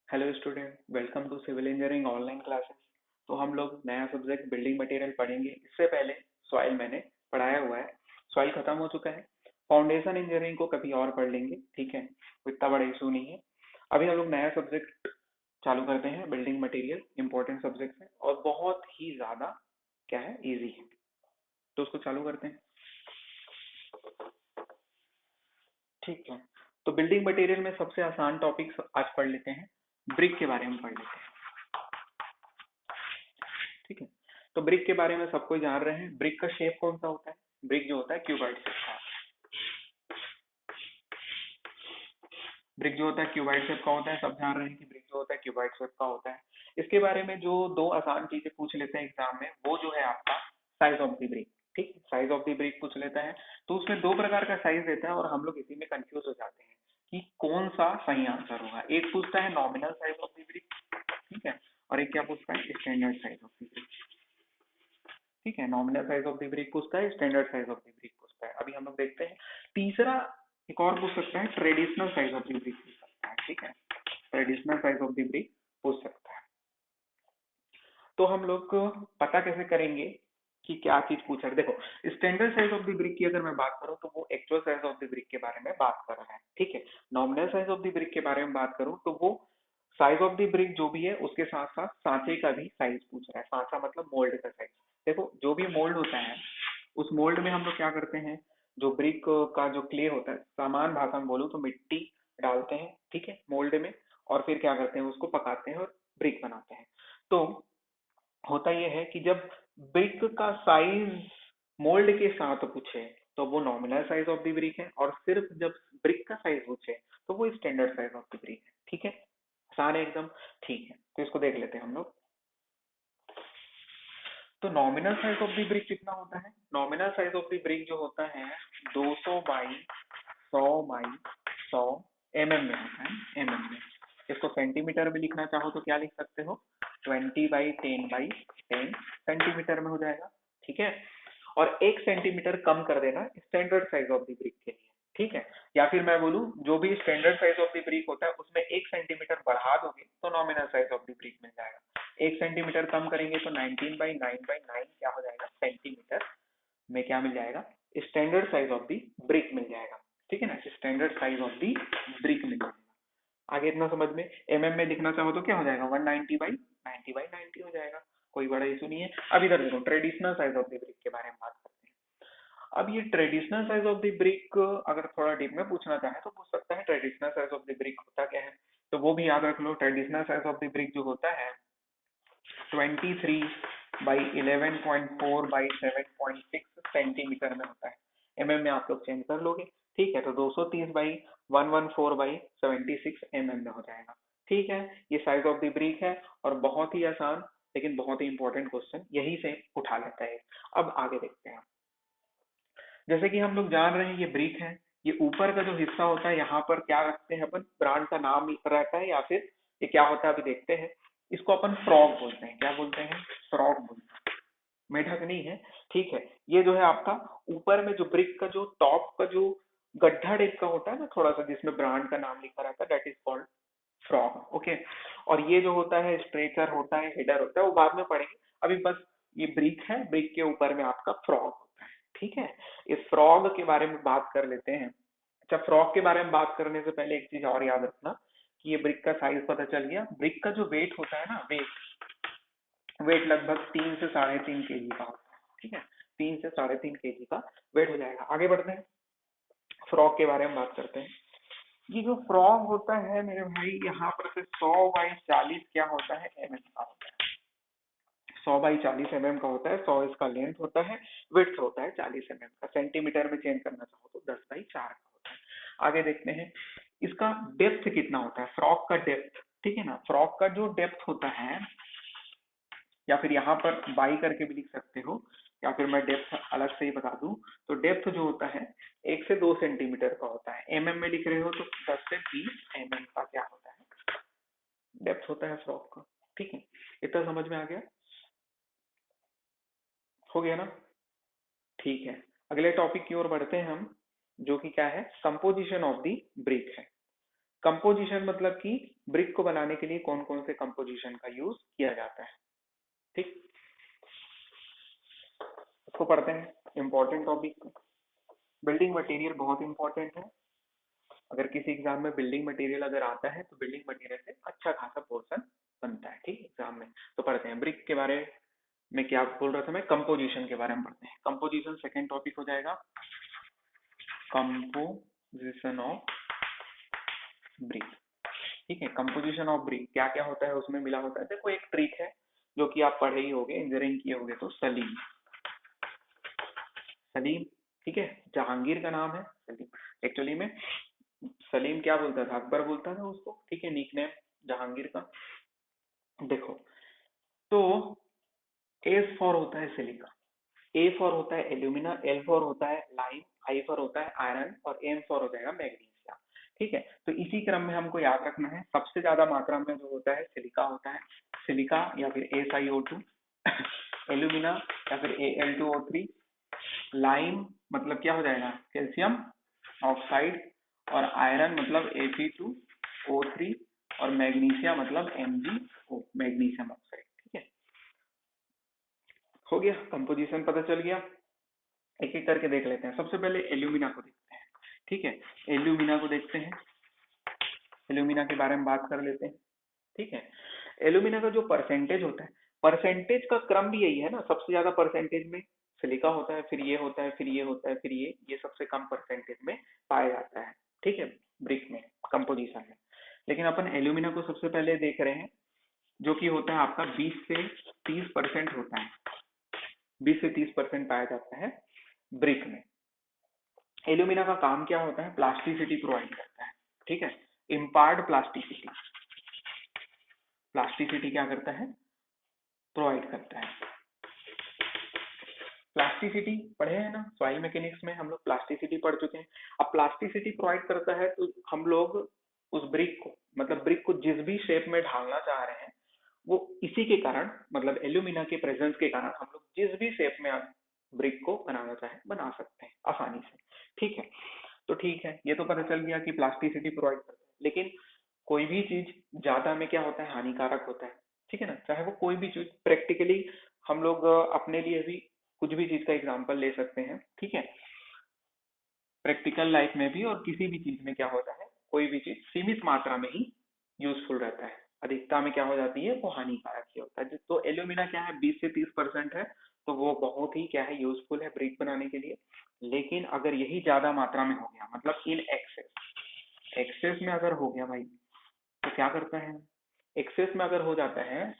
Hello student, welcome to civil engineering online classes. तो हम लोग नया सब्जेक्ट बिल्डिंग मटेरियल पढ़ेंगे। इससे पहले सॉइल मैंने पढ़ाया हुआ है, सॉइल खत्म हो चुका है। फाउंडेशन इंजीनियरिंग को कभी और पढ़ लेंगे, ठीक है, इतना बड़ा इशू नहीं है। अभी हम लोग नया सब्जेक्ट चालू करते हैं, बिल्डिंग मटेरियल इंपॉर्टेंट सब्जेक्ट है और बहुत ही ज्यादा क्या है, इजी है। तो उसको चालू करते हैं, ठीक है। तो बिल्डिंग मटेरियल में सबसे आसान टॉपिक आज पढ़ लेते हैं, ब्रिक के बारे में पढ़ लेते हैं, ठीक है। तो ब्रिक के बारे में सब कोई जान रहे हैं, ब्रिक का शेप कौन सा होता है। ब्रिक जो होता है क्यूबॉइड शेप का, ब्रिक जो होता है क्यूबॉइड शेप का होता है। सब जान रहे हैं कि ब्रिक जो होता है क्यूबॉइड शेप का होता है। इसके बारे में जो दो आसान चीजें पूछ लेते हैं एग्जाम में, वो जो है आपका साइज ऑफ द ब्रिक, ठीक है, साइज ऑफ द ब्रिक पूछ लेता है। तो उसमें दो प्रकार का साइज देता है और हम लोग इसी में कंफ्यूज हो जाते हैं कि कौन सा सही आंसर होगा। एक पूछता है nominal size of the brick, ठीक है, और एक क्या पूछता है, standard size of the brick, ठीक है। Nominal size of the brick पूछता है, standard size of the brick पूछता है। अभी हम लोग देखते हैं तीसरा, एक और पूछ सकता है, traditional size of the brick पूछ सकता है, ठीक है, traditional size of the brick पूछ सकता है। तो हम लोग पता कैसे करेंगे कि क्या चीज पूछा है। देखो, standard size of the brick की अगर मैं बात करूं तो वो actual size of the brick के बारे में बात कर रहा है, ठीक है। Nominal size of the brick के बारे में बात करूं तो वो साइज ऑफ द ब्रिक जो भी है उसके साथ साथ सांचे का भी साइज पूछ रहा है। सांचा मतलब मोल्ड का साइज। देखो, जो भी मोल्ड होता है उस मोल्ड में हम लोग क्या करते हैं, जो ब्रिक का जो क्ले होता है, सामान्य भाषा में बोलूं तो मिट्टी डालते हैं, ठीक है, मोल्ड में, और फिर क्या करते हैं, उसको पकाते हैं और ब्रिक बनाते हैं। तो होता यह है कि जब ब्रिक का साइज मोल्ड के साथ पूछे तो वो nominal size of the brick है, और सिर्फ जब ब्रिक का साइज पूछे तो वो standard size of the brick है, ठीक है। आसान है एकदम, ठीक है। तो इसको देख लेते हैं हम लोग। तो nominal size of the brick कितना होता है। Nominal size of the brick जो होता है 200 बाई 100 बाई 100 में होता है, में। इसको सेंटीमीटर में लिखना चाहो तो क्या लिख सकते हो, 20 बाई 10 बाई 10 सेंटीमीटर में हो जाएगा, ठीक है। और 1 सेंटीमीटर कम कर देना standard size of the brick के लिए, ठीक है। या फिर मैं बोलूं, जो भी standard size of the brick होता है उसमें 1 सेंटीमीटर बढ़ा दोगे तो nominal size of the brick मिल जाएगा। 1 सेंटीमीटर कम करेंगे तो 19 बाई 9 बाई 9 क्या हो जाएगा, सेंटीमीटर में क्या मिल जाएगा, standard size of the brick मिल जाएगा, ठीक है ना, standard size of the brick मिल जाएगा। आगे इतना समझ में। में लिखना चाहो तो क्या हो जाएगा, 190 बाई 90 हो जाएगा, कोई बड़ा इशू नहीं है। अब इधर देखो, traditional size of the brick के बारे में बात करते हैं। अब ये traditional size of the brick अगर थोड़ा डीप में पूछना चाहे तो पूछ सकता है, traditional size of the brick होता क्या है। तो वो भी याद रख लो, traditional size of the brick जो होता है 23 बाई 11.4 बाई 7.6 सेंटीमीटर में होता है। में आप लोग चेंज कर लोगे, ठीक है। तो 230 बाई 114 बाई 76 में हो जाएगा, ठीक है। ये साइज ऑफ द ब्रिक है और बहुत ही आसान लेकिन बहुत ही इंपॉर्टेंट क्वेश्चन यही से उठा लेता है। अब आगे देखते हैं। जैसे कि हम लोग जान रहे हैं ये ब्रिक है, ये ऊपर का जो हिस्सा होता है यहाँ पर क्या रखते हैं अपन, ब्रांड का नाम रहता है, या फिर ये क्या होता है अभी देखते हैं। इसको अपन फ्रॉग बोलते हैं, क्या बोलते हैं, फ्रॉग बोलते हैं, मेढक नहीं है, ठीक है। ये जो है आपका ऊपर में जो ब्रिक का जो टॉप का जो गड्ढा टाइप का होता है ना थोड़ा सा, जिसमें ब्रांड का नाम लिखा रहता है, that is called frog, okay. और ये जो होता है स्ट्रेचर होता है, हेडर होता है, वो बाद में पढ़ेंगे। अभी बस ये ब्रिक है, ब्रिक के ऊपर में आपका फ्रॉग होता है, ठीक है। इस फ्रॉग के बारे में बात कर लेते हैं। अच्छा, फ्रॉग के बारे में बात करने से पहले एक चीज और याद रखना कि ये ब्रिक का साइज पता चल गया। ब्रिक का जो वेट होता है ना, वेट लगभग 3 से 3.5 केजी का होता है, ठीक है। 3 से 3.5 केजी का वेट हो जाएगा। आगे बढ़ते हैं, फ्रॉग के बारे में बात करते हैं। ये जो फ्रॉग होता है मेरे भाई, यहाँ पर से 100 बाई 40 क्या होता है, का होता है। 100 बाई 40 का होता है। 100 इसका लेंथ होता है, विड्थ होता है 40 का। सेंटीमीटर में चेंज करना चाहो तो 10 बाई 4 का होता है। आगे देखते हैं, इसका डेप्थ कितना होता है, फ्रॉग का डेप्थ, ठीक है ना। फ्रॉग का जो डेप्थ होता है, या फिर यहाँ पर बाई करके भी लिख सकते हो, या फिर मैं डेप्थ अलग से ही बता दूं, तो डेप्थ जो होता है 1 से 2 सेंटीमीटर का होता है। में लिख रहे हो तो 10 से 20 का क्या होता है, डेप्थ होता है फ्रॉक का, ठीक है। इतना समझ में आ गया, हो गया ना, ठीक है। अगले टॉपिक की ओर बढ़ते हैं हम, जो कि क्या है, कंपोजिशन ऑफ दी ब्रिक है। कंपोजिशन मतलब कि ब्रिक को बनाने के लिए कौन कौन से कंपोजिशन का यूज किया जाता है, ठीक। इसको पढ़ते हैं, इंपॉर्टेंट टॉपिक। बिल्डिंग मटेरियल बहुत इंपॉर्टेंट है। अगर किसी एग्जाम में बिल्डिंग मटेरियल अगर आता है तो बिल्डिंग मटेरियल से अच्छा खासा पोर्शन बनता है, ठीक, एग्जाम में। तो पढ़ते हैं ब्रिक के बारे में, क्या बोल रहा था मैं, कंपोजिशन के बारे में पढ़ते हैं। कंपोजिशन सेकंड टॉपिक हो जाएगा, कंपोजिशन ऑफ ब्रिक, ठीक है। कंपोजिशन ऑफ ब्रिक क्या क्या होता है उसमें मिला होता है, देखो एक ट्रिक है जो कि आप पढ़े ही होगे, इंजीनियरिंग किए होगे, तो सलीम, सलीम, ठीक है, जहांगीर का नाम है सलीम। एक्चुअली में सलीम क्या बोलता था, अकबर बोलता था उसको, ठीक है, निकनेम जहांगीर का। देखो, तो एस फॉर होता है सिलिका, ए फॉर होता है एल्यूमिना, एल फॉर होता है लाइम, आई फॉर होता है आयरन, और एम फॉर हो जाएगा मैग्नीशिया, ठीक है। तो इसी क्रम में हमको याद रखना है, सबसे ज्यादा मात्रा में जो होता है सिलिका होता है, सिलिका या फिर SiO2, एल्यूमिना या फिर Al2O3, लाइम मतलब क्या हो जाएगा, कैल्शियम ऑक्साइड, और आयरन मतलब Fe2O3, और मैग्नीशिया मतलब MgO, मैग्नीशियम ऑक्साइड, ठीक है। हो गया, कंपोजिशन पता चल गया। एक एक करके देख लेते हैं। सबसे पहले एल्यूमिना को देखते हैं, ठीक है, एल्यूमिना को देखते हैं, एल्यूमिना के बारे में बात कर लेते हैं, ठीक है। एल्यूमिना का जो परसेंटेज होता है, परसेंटेज का क्रम भी यही है ना, सबसे ज्यादा परसेंटेज में सिलिका होता है, फिर ये होता है, फिर ये होता है, फिर ये सबसे कम परसेंटेज में पाया जाता है, ठीक है, ब्रिक में, कंपोजिशन में। लेकिन अपन एल्यूमिना को सबसे पहले देख रहे हैं, जो कि होता है आपका 20 से 30% होता है, 20 से 30% पाया जाता है ब्रिक में। एल्यूमिना का काम क्या होता है, प्लास्टिसिटी प्रोवाइड करता है, ठीक है, इम्पार्ट प्लास्टिसिटी, प्लास्टिसिटी क्या करता है, प्रोवाइड करता है। प्लास्टिसिटी पढ़े हैं ना, सॉइल मैकेनिक्स में हम लोग प्लास्टिसिटी पढ़ चुके हैं। अब प्लास्टिसिटी प्रोवाइड करता है तो हम लोग उस ब्रिक को, मतलब ब्रिक को जिस भी शेप में ढालना चाह रहे हैं, वो इसी के कारण, मतलब एल्यूमिना के प्रेजेंस के कारण हम लोग जिस भी शेप में ब्रिक को बनाना चाहे बना सकते हैं आसानी से, ठीक है। तो ठीक है, ये तो पता चल गया कि प्लास्टिसिटी प्रोवाइड करता है। लेकिन कोई भी चीज ज्यादा में क्या होता है, हानिकारक होता है, ठीक है ना, चाहे वो कोई भी चीज। प्रैक्टिकली हम लोग अपने लिए भी कुछ भी चीज का एग्जाम्पल ले सकते हैं, ठीक है। प्रैक्टिकल लाइफ में भी और किसी भी चीज में क्या होता है, कोई भी चीज सीमित मात्रा में ही यूजफुल रहता है, अधिकता में क्या हो जाती है, वो हानिकारक ही होता है। तो एल्यूमिना क्या है, 20 से 30% है, तो वो बहुत ही क्या है, यूजफुल है ब्रिक बनाने के लिए। लेकिन अगर यही ज्यादा मात्रा में हो गया, मतलब इन एक्सेस, एक्सेस में अगर हो गया भाई, तो क्या करता है, एक्सेस में अगर हो जाता है,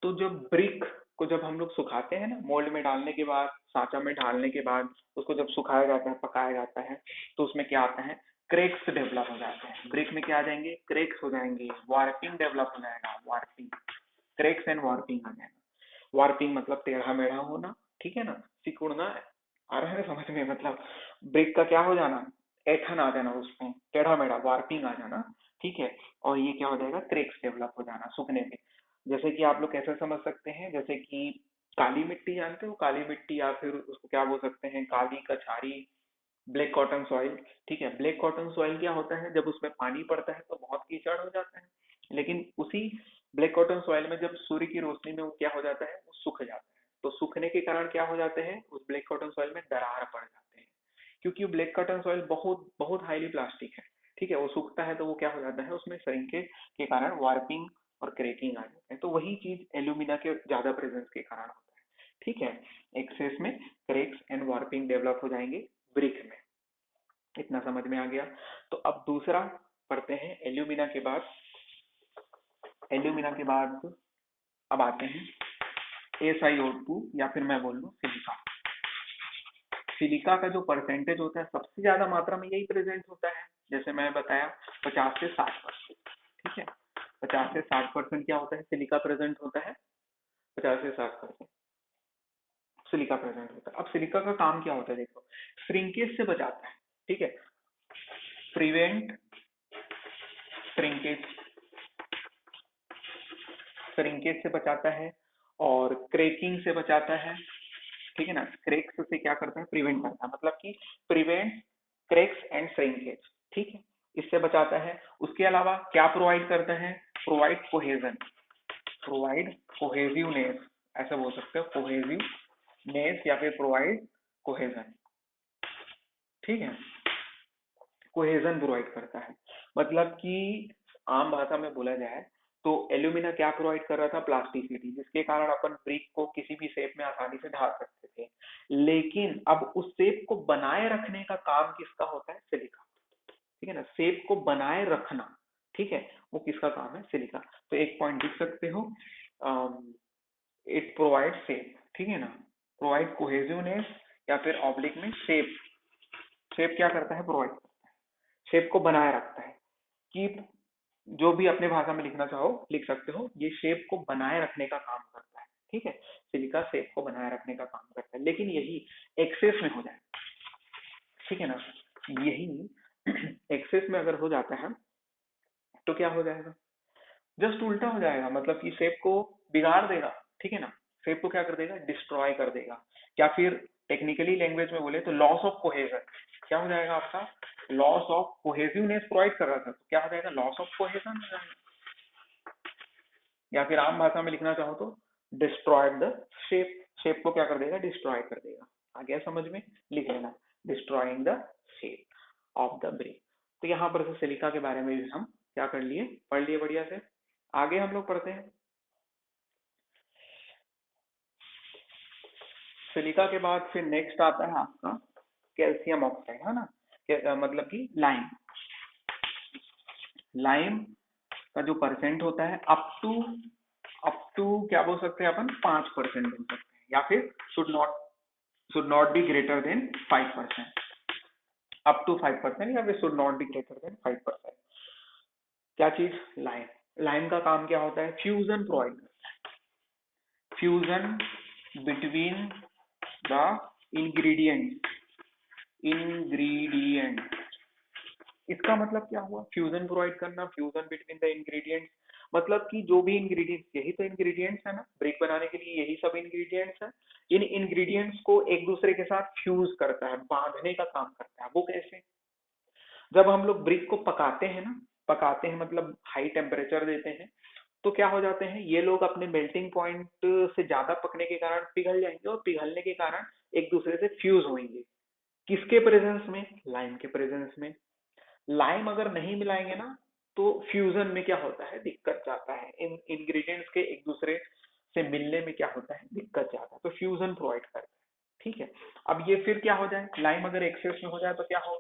तो जब ब्रिक को जब हम लोग सुखाते हैं ना, मोल्ड में डालने के बाद, सांचा में डालने के बाद, उसको जब सुखाया जाता है, पकाया जाता है, तो उसमें क्या आता है, क्रेक्स डेवलप हो जाते हैं। ब्रिक में क्या आ जाएंगे, क्रेक्स हो जाएंगे, वार्पिंग डेवलप हो जाएगा, वार्पिंग, क्रेक्स एंड वार्पिंग आ जाएगा। वार्पिंग मतलब टेढ़ा मेढ़ा होना, ठीक है ना, सिकुड़ना, आ रहा है समझ में, मतलब ब्रिक का क्या हो जाना, ऐठन आ जाना, उसमें टेढ़ा मेढ़ा, वार्पिंग आ जाना, ठीक है। और ये क्या हो जाएगा, क्रेक्स डेवलप हो जाना सूखने पे। जैसे कि आप लोग कैसे समझ सकते हैं, जैसे कि काली मिट्टी जानते हो, काली मिट्टी, या फिर उसको क्या बोल सकते हैं, काली कछारी, ब्लैक कॉटन सॉइल, ठीक है। ब्लैक कॉटन सॉइल क्या होता है, जब उसमें पानी पड़ता है तो बहुत कीचड़ हो जाता है, लेकिन उसी ब्लैक कॉटन सॉइल में जब सूर्य की रोशनी में वो क्या हो जाता है, वो सूख जाता है। तो सूखने के कारण क्या हो जाते हैं, उस ब्लैक कॉटन सॉइल में दरार पड़ जाते हैं, क्योंकि ब्लैक कॉटन सॉइल बहुत बहुत हाईली प्लास्टिक है, ठीक है। वो सूखता है तो वो क्या हो जाता है, उसमें श्रिंकेज के कारण वार्पिंग और क्रैकिंग आ जाते हैं। तो वही चीज एल्यूमिना के ज्यादा प्रेजेंस के कारण होता है, ठीक है। एक्सेस में क्रैक्स एंड वार्पिंग डेवलप हो जाएंगे ब्रिक में। इतना समझ में आ गया। तो अब दूसरा पढ़ते हैं, एल्यूमिना के बाद, एल्यूमिना के बाद अब आते हैं SiO2, या फिर मैं बोल लूँ सिलिका। सिलिका का जो परसेंटेज होता है, सबसे ज्यादा मात्रा में यही प्रेजेंट होता है, जैसे मैं बताया 50 से 60%, ठीक है। 50 से 60% क्या होता है, सिलिका प्रेजेंट होता है, 50 से 60% सिलिका प्रेजेंट होता है। अब सिलिका का काम क्या होता है, देखो, श्रिंकेज से बचाता है, ठीक है, प्रिवेंट श्रिंकेज, श्रिंकेज से बचाता है, और क्रेकिंग से बचाता है, ठीक है ना। क्रेक्स से क्या करता है, प्रिवेंट करता है, मतलब कि प्रिवेंट क्रेक्स एंड श्रिंकेज, ठीक है। इससे बचाता है। उसके अलावा क्या प्रोवाइड करता है? प्रोवाइड कोहेजन, प्रोवाइड कोहेसिवनेस, ऐसा बोल सकते हो, कोहेसिवनेस या फिर प्रोवाइड कोहेजन। ठीक है, कोहेजन प्रोवाइड करता है। मतलब कि आम भाषा में बोला जाए तो एल्यूमिना क्या प्रोवाइड कर रहा था? प्लास्टिसिटी, जिसके कारण अपन ब्रिक को किसी भी शेप में आसानी से ढाल सकते थे। लेकिन अब उस शेप को बनाए रखने का काम किसका होता है? सिलिका। ठीक है ना, शेप को बनाए रखना, ठीक है, वो किसका काम है? सिलिका। तो एक पॉइंट लिख सकते हो, इट प्रोवाइड शेप, ठीक है ना, प्रोवाइड कोहेसिवनेस या फिर ऑब्लिक में शेप। शेप क्या करता है? प्रोवाइड, शेप को बनाए रखता है। कीप, जो भी अपने भाषा में लिखना चाहो लिख सकते हो, ये शेप को बनाए रखने का काम करता है। ठीक है, सिलिका शेप को बनाए रखने का काम करता है, लेकिन यही एक्सेस में हो जाए, ठीक है ना, यही एक्सेस में अगर हो जाता है तो क्या हो जाएगा? जस्ट उल्टा हो जाएगा, मतलब कि शेप को बिगाड़ देगा। ठीक है ना, शेप को क्या कर देगा? डिस्ट्रॉय कर देगा। या फिर टेक्निकली लैंग्वेज में बोले तो लॉस ऑफ कोहेजन, क्या हो जाएगा आपका? लॉस ऑफ कोहेसिवनेस प्रोवाइड कर रहा था, तो क्या हो जाएगा? लॉस ऑफ कोहेजन हो जाएगा। या फिर आम भाषा में लिखना चाहो तो डिस्ट्रॉयड द शेप, शेप को क्या कर देगा? डिस्ट्रॉय कर देगा। आ गया समझ में? लिख लेना, destroying the shape of the break. तो यहाँ पर से सिलिका के बारे में भी हम क्या कर लिए? पढ़ लिए बढ़िया से। आगे हम लोग पढ़ते हैं सिलिका के बाद फिर नेक्स्ट आता है आपका कैल्शियम ऑक्साइड, है ना, मतलब कि लाइम। लाइम का जो परसेंट होता है अप टू क्या बोल सकते हैं अपन? 5% बोल सकते हैं, या फिर should not be greater than 5%, up to 5%, या फिर should not be greater than 5%। क्या चीज? लाइम। लाइम का काम क्या होता है? फ्यूजन प्रोवाइड करता है, fusion between the ingredient, ingredient. इसका मतलब क्या हुआ? फ्यूजन प्रोवाइड करना, फ्यूजन बिटवीन द इंग्रेडिएंट्स, मतलब कि जो भी इंग्रेडिएंट्स, यही तो इंग्रेडिएंट्स है ना ब्रेक बनाने के लिए, यही सब इंग्रेडिएंट्स है। इन इंग्रेडिएंट्स को एक दूसरे के साथ फ्यूज करता है, बांधने का काम करता है। वो कैसे? जब हम लोग ब्रिक को पकाते हैं ना, पकाते हैं मतलब हाई टेम्परेचर देते हैं, तो क्या हो जाते हैं ये लोग? अपने मेल्टिंग पॉइंट से ज्यादा पकने के कारण पिघल जाएंगे, और पिघलने के कारण एक दूसरे से फ्यूज होंगे। किसके प्रेजेंस में? लाइम के प्रेजेंस में। लाइम अगर नहीं मिलाएंगे ना, तो फ्यूजन में क्या होता है? दिक्कत जाता है। इन इंग्रेडिएंट्स के एक दूसरे से मिलने में क्या होता है? दिक्कत जाता है। तो फ्यूजन प्रोवाइड करता है। ठीक है, अब ये फिर क्या हो जाए? लाइम अगर एक्सेस में हो जाए तो क्या हो?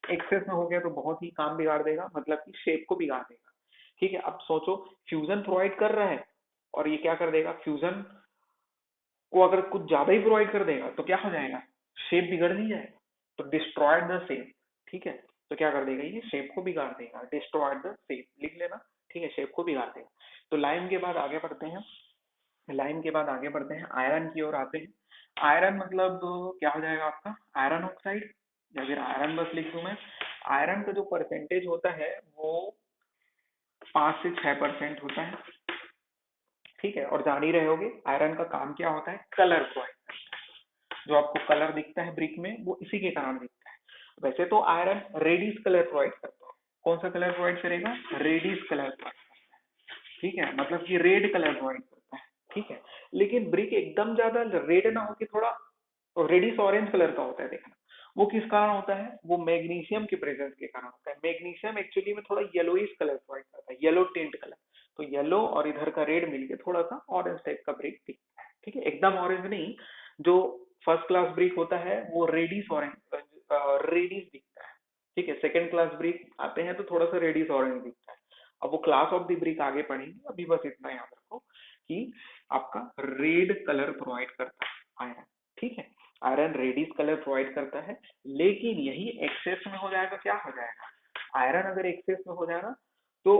एक्सेस में हो गया तो बहुत ही काम बिगाड़ देगा, मतलब कि शेप को बिगाड़ देगा। ठीक है, अब सोचो, फ्यूजन प्रोवाइड कर रहा है और ये क्या कर देगा? फ्यूजन को अगर कुछ ज्यादा ही प्रोवाइड कर देगा तो क्या हो जाएगा? शेप बिगड़ नहीं जाएगा? तो डिस्ट्रॉयड द शेप। ठीक है, तो क्या कर देगा? ये शेप को बिगाड़ देगा, डिस्ट्रॉयड द शेप लिख लेना। ठीक है, शेप को बिगाड़ देगा। तो लाइम के बाद आगे बढ़ते हैं, लाइम के बाद आगे बढ़ते हैं, आयरन की ओर आते हैं। आयरन मतलब क्या हो जाएगा आपका? आयरन ऑक्साइड, या फिर आयरन बस लिख दूं मैं। आयरन का जो परसेंटेज होता है वो 5 से 6% होता है। ठीक है, और जान ही रहे होगे आयरन का काम क्या होता है? Colour provide. जो आपको कलर दिखता है ब्रिक में, वो इसी के कारण दिखता है। वैसे तो आयरन रेडिश कलर प्रोवाइड करता है। कौन सा कलर प्रोवाइड करेगा? Reddish colour provide. ठीक है, मतलब कि रेड कलर प्रोवाइड करता है। ठीक है, लेकिन ब्रिक एकदम ज्यादा रेड ना हो कि थोड़ा रेडिश ऑरेंज कलर का होता है, देखना। वो किस कारण होता है? वो मैग्नीशियम के प्रेजेंस के कारण होता है। मैग्नीशियम एक्चुअली में थोड़ा येलोइश कलर प्रोवाइड करता है, येलो टिंट कलर। तो येलो और इधर का रेड मिलके थोड़ा सा ऑरेंज टाइप का ब्रिक दिखता है। ठीक है, एकदम ऑरेंज नहीं। जो फर्स्ट क्लास ब्रिक होता है वो रेडिश ऑरेंज, रेडिश दिखता है। ठीक है, सेकंड क्लास ब्रिक आते हैं तो थोड़ा सा रेडिश ऑरेंज दिखता है। अब वो क्लास ऑफ द ब्रिक आगे पढ़ेंगे, अभी बस इतना याद रखो कि आपका रेड कलर प्रोवाइड करता है आयरन। ठीक है, आयरन रेडिश कलर प्रोवाइड करता है, लेकिन यही एक्सेस में हो जाएगा, क्या हो जाएगा? आयरन अगर एक्सेस में हो जाएगा तो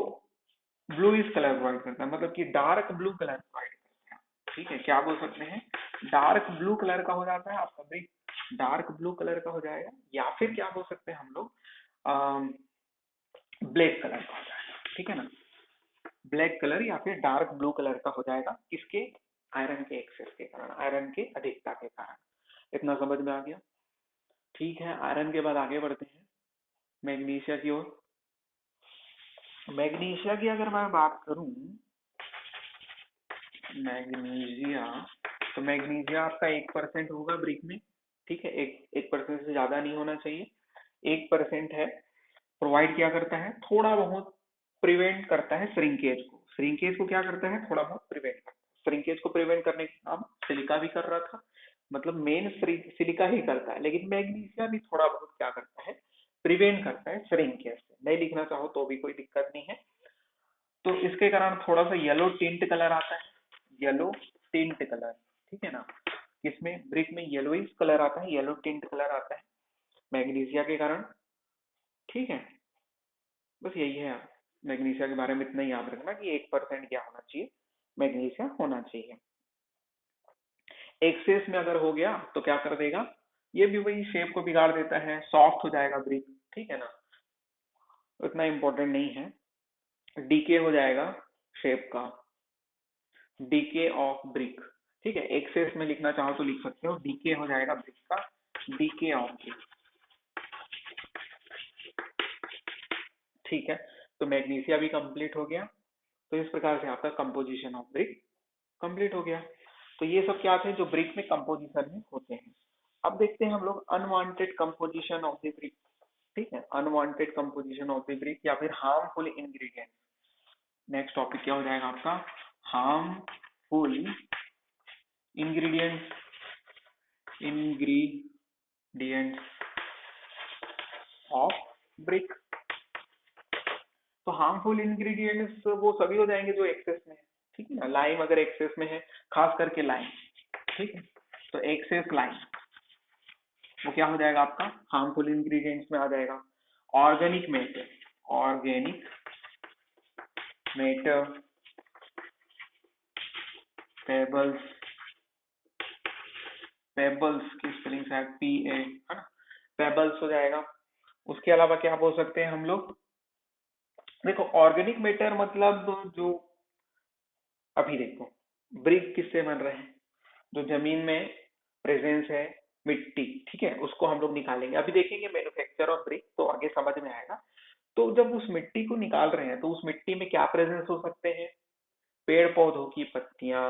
ब्लूइश कलर प्रोवाइड करता है, मतलब कि डार्क ब्लू कलर प्रोवाइड करता है। ठीक है, क्या बोल सकते हैं? डार्क ब्लू कलर का हो जाता है आपका ब्रिक, डार्क ब्लू कलर का हो जाएगा। या फिर क्या बोल सकते हैं हम लोग? ब्लैक कलर का हो जाएगा। ठीक है ना, ब्लैक कलर या फिर डार्क ब्लू कलर का हो जाएगा। किसके? आयरन के एक्सेस के कारण, आयरन के अधिकता के कारण। इतना समझ में आ गया? ठीक है, आयरन के बाद आगे बढ़ते हैं। मैग्नीशिया की ओर। मैग्नीशिया की अगर मैं बात करूं, मैग्नीशिया, तो मैग्नीशिया आपका 1% होगा ब्रिक में। ठीक है, 1% से ज्यादा नहीं होना चाहिए। 1% है। प्रोवाइड क्या करता है, थोड़ा बहुत प्रिवेंट करता है श्रिंकेज को। श्रिंकेज को क्या करता है, थोड़ा बहुत प्रिवेंट करता है। श्रिंकेज को प्रिवेंट करने का काम सिलिका भी कर रहा था, मतलब मेन सिलिका ही करता है, लेकिन मैग्नीशिया भी थोड़ा बहुत क्या करता है, प्रिवेंट करता है श्रिंकेज से। नहीं लिखना चाहो तो भी कोई दिक्कत नहीं है। तो इसके कारण थोड़ा सा येलो टिंट कलर आता है, येलो टिंट कलर। ठीक है ना, इसमें ब्रिक में येलोइश कलर आता है, येलो टिंट कलर आता है मैग्नीशिया के कारण। ठीक है, बस यही है। मैग्नीशिया के बारे में इतना ही याद रखना कि 1% क्या होना चाहिए, मैग्नीशिया होना चाहिए। एक्सेस में अगर हो गया तो क्या कर देगा, ये भी वही शेप को बिगाड़ देता है, सॉफ्ट हो जाएगा ब्रिक। ठीक है ना, उतना इंपॉर्टेंट नहीं है। डीके हो जाएगा शेप का, डीके ऑफ ब्रिक। ठीक है, एक्सेस में लिखना चाहो तो लिख सकते हो, डीके हो जाएगा ब्रिक का, डीके ऑफ ब्रिक। ठीक है, तो मैग्नीशिया भी कंप्लीट हो गया। तो इस प्रकार से आपका कंपोजिशन ऑफ ब्रिक कंप्लीट हो गया। तो ये सब क्या थे जो ब्रिक में कंपोजिशन में होते हैं। अब देखते हैं हम लोग unwanted composition of the brick. ठीक है, unwanted composition of the brick या फिर हार्मफुल इंग्रेडिएंट। नेक्स्ट टॉपिक क्या हो जाएगा आपका, harmful ingredients, ingredients of brick. तो हार्मफुल इंग्रेडिएंट्स वो सभी हो जाएंगे जो एक्सेस में है। ठीक है ना, लाइम अगर एक्सेस में है, खास करके लाइम। ठीक है, तो एक्सेस लाइम वो क्या हो जाएगा आपका, हार्मफुल इंग्रेडिएंट्स में आ जाएगा। Organic matter, organic matter, pebbles, pebbles की स्पेलिंग शायद PA है ना, पेबल्स हो जाएगा। उसके अलावा क्या बोल सकते हैं हम लोग, देखो ऑर्गेनिक मैटर मतलब जो, अभी देखो ब्रिक किससे बन रहे हैं, जो जमीन में प्रेजेंस है मिट्टी। ठीक है, उसको हम लोग निकालेंगे, अभी देखेंगे मैन्युफैक्चर ऑफ ब्रिक तो आगे समझ में आएगा। तो जब उस मिट्टी को निकाल रहे हैं तो उस मिट्टी में क्या प्रेजेंस हो सकते हैं, पेड़ पौधों की पत्तियां,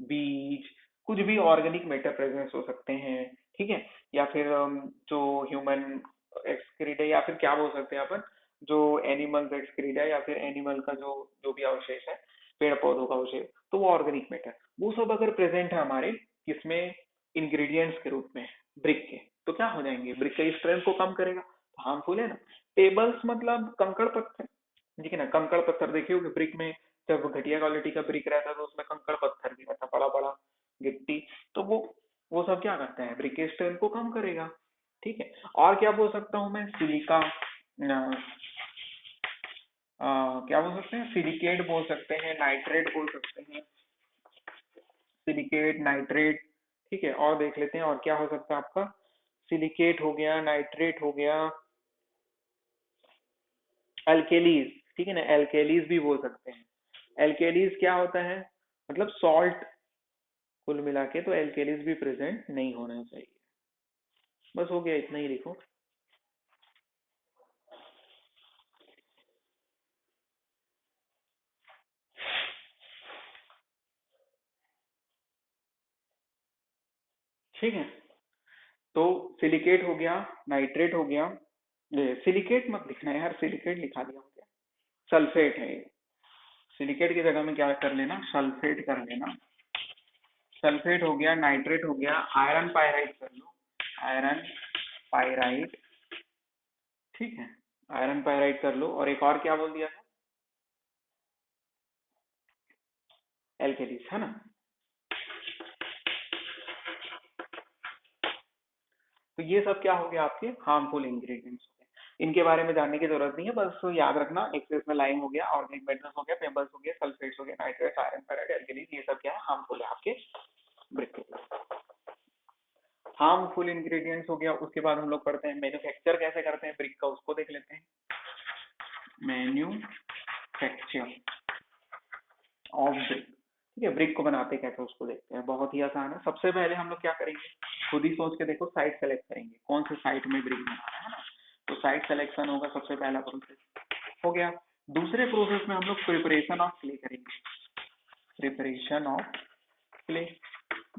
बीज, कुछ भी ऑर्गेनिक मैटर प्रेजेंस हो सकते हैं। ठीक है, या फिर जो ह्यूमन एक्सक्रीड है, या फिर क्या बोल सकते हैं अपन, जो एनिमल्स एक्सक्रीड है, या फिर एनिमल का जो जो भी अवशेष है, पेड़ पौधों का अवशेष, तो वो ऑर्गेनिक मैटर, वो सब अगर प्रेजेंट है हमारे किसमें, इंग्रेडिएंट्स के रूप में ब्रिक के, तो क्या हो जाएंगे, ब्रिक के स्ट्रेंथ को कम करेगा, तो हार्मफुल है ना। टेबल्स मतलब कंकड़ पत्थर। ठीक है ना, कंकड़ पत्थर देखिए होगे ब्रिक में, जब घटिया क्वालिटी का ब्रिक रहता है तो उसमें कंकड़ पत्थर भी रहता है, बड़ा बड़ा गिट्टी। तो वो सब क्या करता है, ब्रिक के स्ट्रेंथ को कम करेगा। ठीक है, और क्या बोल सकता हूँ मैं, सिलिका, क्या बोल सकते हैं, सिलिकेट बोल सकते हैं, नाइट्रेट बोल सकते हैं, सिलिकेट, नाइट्रेट। ठीक है, और देख लेते हैं और क्या हो सकता है आपका, सिलिकेट हो गया, नाइट्रेट हो गया, अल्केलीज। ठीक है ना, एल्केलीज भी बोल सकते हैं। एल्केलीज क्या होता है, मतलब सॉल्ट, कुल मिला के तो एल्केलीज भी प्रेजेंट नहीं होना चाहिए। बस हो गया, इतना ही लिखो। ठीक है, तो सिलिकेट हो गया, नाइट्रेट हो गया, ये सिलिकेट मत लिखना है यार, सिलिकेट लिखा दिया हो गया, सल्फेट है ये। सिलिकेट की जगह में क्या कर लेना, सल्फेट कर लेना। सल्फेट हो गया, नाइट्रेट हो गया, आयरन पायराइट कर लो, आयरन पायराइट। ठीक है, आयरन पायराइट कर लो, और एक और क्या बोल दिया था, एल्केलीज, है ना। तो ये सब क्या हो गया, आपके हार्मफुल इंग्रेडिएंट्स हो गए। इनके बारे में जानने की जरूरत नहीं है, बस याद रखना, एक्सेस में लाइम हो गया, ऑर्गेनिक मेटल्स हो गया, पेबल्स हो गया, सल्फेट्स हो गया, नाइट्रेट्स, आयरन पायराइड, एल्केलीज, ये सब क्या है, हार्मफुल है आपके ब्रिक के लिए। हार्मफुल इंग्रेडिएंट्स हो गया। उसके बाद हम लोग पढ़ते हैं मैन्युफैक्चर कैसे करते हैं ब्रिक का, उसको देख लेते हैं। Manufacture of brick. ठीक है, ब्रिक को बनाते कैसे उसको देखते हैं, बहुत ही आसान है। सबसे पहले हम लोग क्या करेंगे, खुद ही सोच के देखो, साइट सेलेक्ट करेंगे, कौन से साइट में ब्रिक बनाना है ना। तो साइट सिलेक्शन होगा सबसे पहला प्रोसेस, हो गया। दूसरे प्रोसेस में हम लोग प्रिपरेशन ऑफ क्ले करेंगे। प्रिपरेशन ऑफ क्ले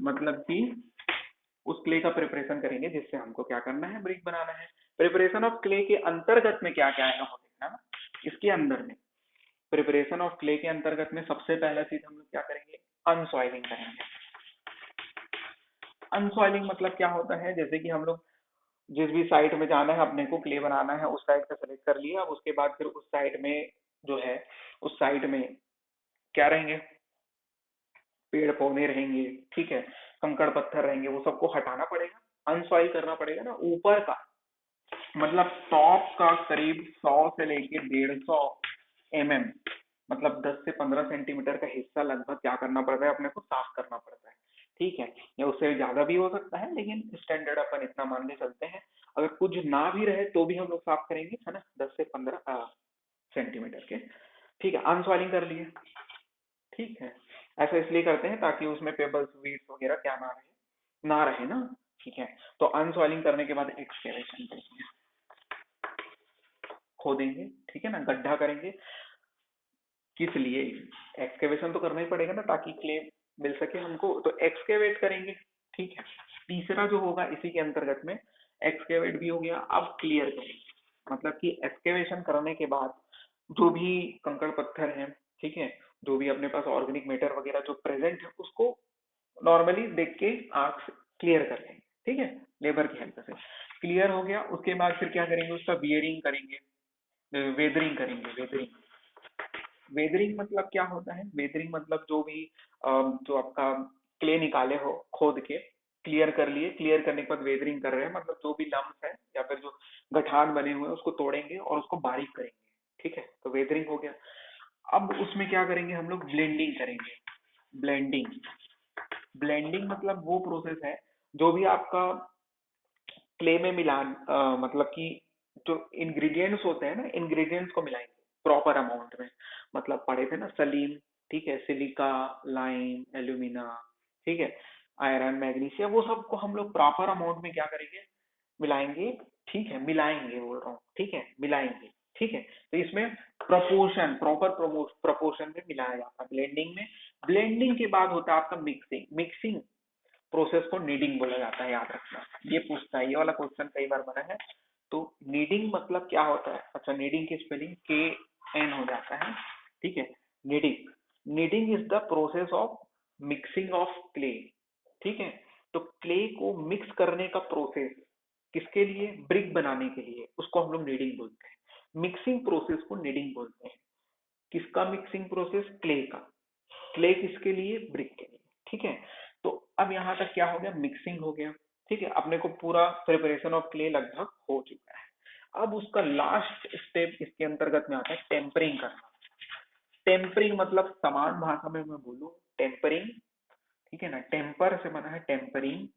मतलब कि उस क्ले का प्रिपरेशन करेंगे जिससे हमको क्या करना है, ब्रिक बनाना है। प्रिपरेशन ऑफ क्ले के अंतर्गत में क्या क्या आएगा, हो देखना ना। इसके अंदर में प्रिपरेशन ऑफ क्ले के अंतर्गत में सबसे पहला चीज हम लोग क्या करेंगे, अनसॉइलिंग करेंगे। अनसॉइलिंग मतलब क्या होता है, जैसे कि हम लोग जिस भी साइट में जाना है, अपने को क्ले बनाना है, उस साइट का सेलेक्ट कर लिया। अब उसके बाद फिर उस साइट में जो है, उस साइट में क्या रहेंगे, पेड़ पौधे रहेंगे, ठीक है, कंकड़ पत्थर रहेंगे, वो सबको हटाना पड़ेगा, अनसॉइल करना पड़ेगा ना। ऊपर का मतलब टॉप का करीब 100 से लेके 150 mm, मतलब 10 से 15 सेंटीमीटर का हिस्सा लगभग क्या करना पड़ता है, अपने को साफ करना पड़ता है, ठीक है। या उससे ज्यादा भी हो सकता है, लेकिन स्टैंडर्ड अपन इतना मान के चलते हैं। अगर कुछ ना भी रहे तो भी हम लोग साफ करेंगे, है ना, 10 से 15 सेंटीमीटर के, ठीक है। अनसॉइलिंग कर लिए, ठीक है। ऐसा इसलिए करते हैं ताकि उसमें पेबल्स वीड्स वगैरह क्या ना रहे ना, ठीक है। तो अनसॉइलिंग करने के बाद एक्सकेवेशन करेंगे, खोदेंगे, ठीक है ना, गड्ढा करेंगे। किस लिए, एक्सकेवेशन तो करना ही पड़ेगा ना ताकि क्ले मिल सके हमको, तो एक्सकेवेट करेंगे, ठीक है। तीसरा जो होगा इसी के अंतर्गत में, एक्सकेवेट भी हो गया। अब क्लियर करेंगे, मतलब कि एक्सकेवेशन करने के बाद जो भी कंकड़ पत्थर है, ठीक है, जो भी अपने पास ऑर्गेनिक मैटर वगैरह जो प्रेजेंट है, उसको नॉर्मली देख के आंख से क्लियर कर लेंगे, ठीक है, लेबर की हेल्प से। क्लियर हो गया, उसके बाद फिर क्या करेंगे, उसका बियरिंग करेंगे, वेदरिंग करेंगे। वेदरिंग, वेदरिंग मतलब क्या होता है, वेदरिंग मतलब जो भी जो आपका क्ले निकाले हो खोद के, क्लियर कर लिए, क्लियर करने के बाद वेदरिंग कर रहे हैं, मतलब जो भी लम्स है या फिर जो गठान बने हुए हैं उसको तोड़ेंगे और उसको बारीक करेंगे, ठीक है, तो वेदरिंग हो गया। अब उसमें क्या करेंगे हम लोग, ब्लेंडिंग करेंगे। ब्लेंडिंग, ब्लेंडिंग मतलब वो प्रोसेस है जो भी आपका क्ले में मिलान मतलब कि जो इंग्रेडिएंट्स होते हैं ना, इंग्रेडिएंट्स को मिलाएंगे प्रॉपर अमाउंट में। मतलब पढ़े थे ना, सलीन, ठीक है, सिलिका, लाइम, एल्यूमिना, ठीक है, आयरन, मैग्नीशियम, वो सबको हम लोग प्रॉपर अमाउंट में क्या करेंगे, मिलाएंगे, ठीक है, मिलाएंगे बोल रहा हूँ, ठीक है, मिलाएंगे, ठीक है। तो इसमें प्रोपोर्शन, प्रॉपर प्रोपोर्शन में मिलाया जाता है ब्लेंडिंग में। ब्लेंडिंग के बाद होता है आपका मिक्सिंग। मिक्सिंग प्रोसेस को नीडिंग बोला जाता है, याद रखना, ये पूछता है, ये वाला क्वेश्चन कई बार बना है। तो नीडिंग मतलब क्या होता है, अच्छा, नीडिंग की स्पेलिंग KN हो जाता है, ठीक है। Kneading, kneading is the process of mixing of clay, ठीक है। तो क्ले को मिक्स करने का प्रोसेस, किसके लिए, ब्रिक बनाने के लिए, उसको हम लोग नीडिंग बोलते हैं। मिक्सिंग प्रोसेस को नीडिंग बोलते हैं। किसका मिक्सिंग प्रोसेस, क्ले का। क्ले किसके लिए, ब्रिक के लिए, ठीक है। तो अब यहाँ तक क्या हो गया, मिक्सिंग हो गया, ठीक है, अपने को पूरा प्रिपरेशन ऑफ क्ले लगभग हो चुका है। अब उसका लास्ट स्टेप इसके अंतर्गत में आता है टेम्परिंग करना। टेम्परिंग मतलब समान भाषा में मैं बोलूं, टेम्परिंग, ठीक है ना, टेम्पर से बना है टेम्परिंग,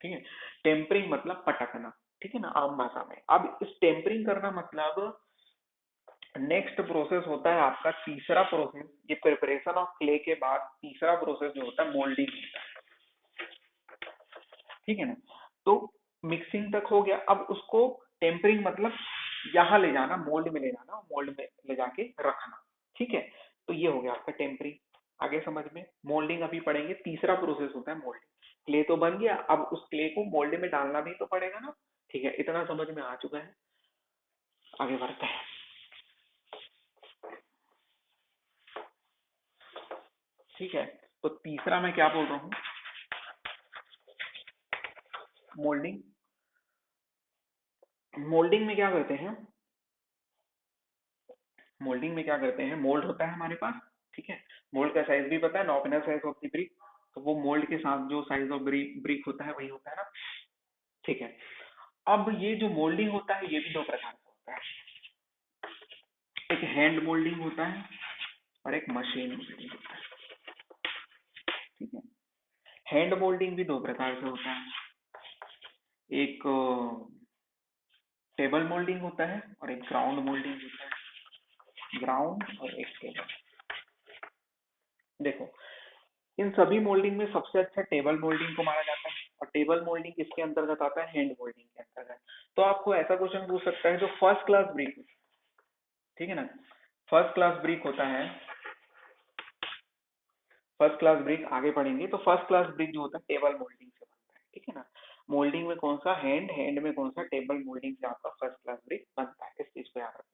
ठीक है। टेम्परिंग मतलब पटकना, ठीक है ना, आम भाषा में। अब इस टेम्परिंग करना मतलब नेक्स्ट प्रोसेस होता है आपका तीसरा प्रोसेस, ये प्रिपरेशन ऑफ क्ले के बाद तीसरा प्रोसेस जो होता है मोल्डिंग होता है, ठीक है ना। तो मिक्सिंग तक हो गया, अब उसको टेम्परिंग मतलब यहाँ ले जाना, मोल्ड में ले जाना, मोल्ड में ले जाके रखना, ठीक है। तो ये हो गया आपका टेम्परिंग। आगे समझ में, मोल्डिंग अभी पढ़ेंगे, तीसरा प्रोसेस होता है मोल्डिंग। क्ले तो बन गया, अब उस क्ले को मोल्ड में डालना भी तो पड़ेगा ना, ठीक है, इतना समझ में आ चुका है। आगे बढ़ते हैं, ठीक है। तो तीसरा मैं क्या बोल रहा हूँ, मोल्डिंग। मोल्डिंग में क्या करते हैं, मोल्डिंग में क्या करते हैं, मोल्ड होता है हमारे पास, ठीक है। मोल्ड का साइज भी पता है, nominal size of the brick. तो वो मोल्ड के साथ जो साइज ऑफ ब्रिक होता है वही होता है ना, ठीक है। अब ये जो मोल्डिंग होता है ये भी दो प्रकार का होता है, एक हैंड मोल्डिंग होता है और एक मशीन मोल्डिंग होता है, ठीक है। हैंड मोल्डिंग भी दो प्रकार से होता है, एक टेबल मोल्डिंग होता है और एक ग्राउंड मोल्डिंग होता है। ग्राउंड और एक टेबल। देखो, इन सभी मोल्डिंग में सबसे अच्छा टेबल मोल्डिंग को माना जाता है, और टेबल मोल्डिंग किसके अंतर्गत आता है? हैंड मोल्डिंग के अंतर्गत। तो आपको ऐसा क्वेश्चन पूछ सकता है जो फर्स्ट क्लास ब्रिक, ठीक है ना, फर्स्ट क्लास ब्रिक होता है, फर्स्ट क्लास ब्रिक आगे पढ़ेंगे तो फर्स्ट क्लास ब्रिक जो होता है टेबल मोल्डिंग से बनता है, ठीक है ना। मोल्डिंग में कौन सा? हैंड, हैंड में कौन सा? टेबल मोल्डिंग से आपका फर्स्ट क्लास ब्रिक बनता है, इस चीज को याद रखना,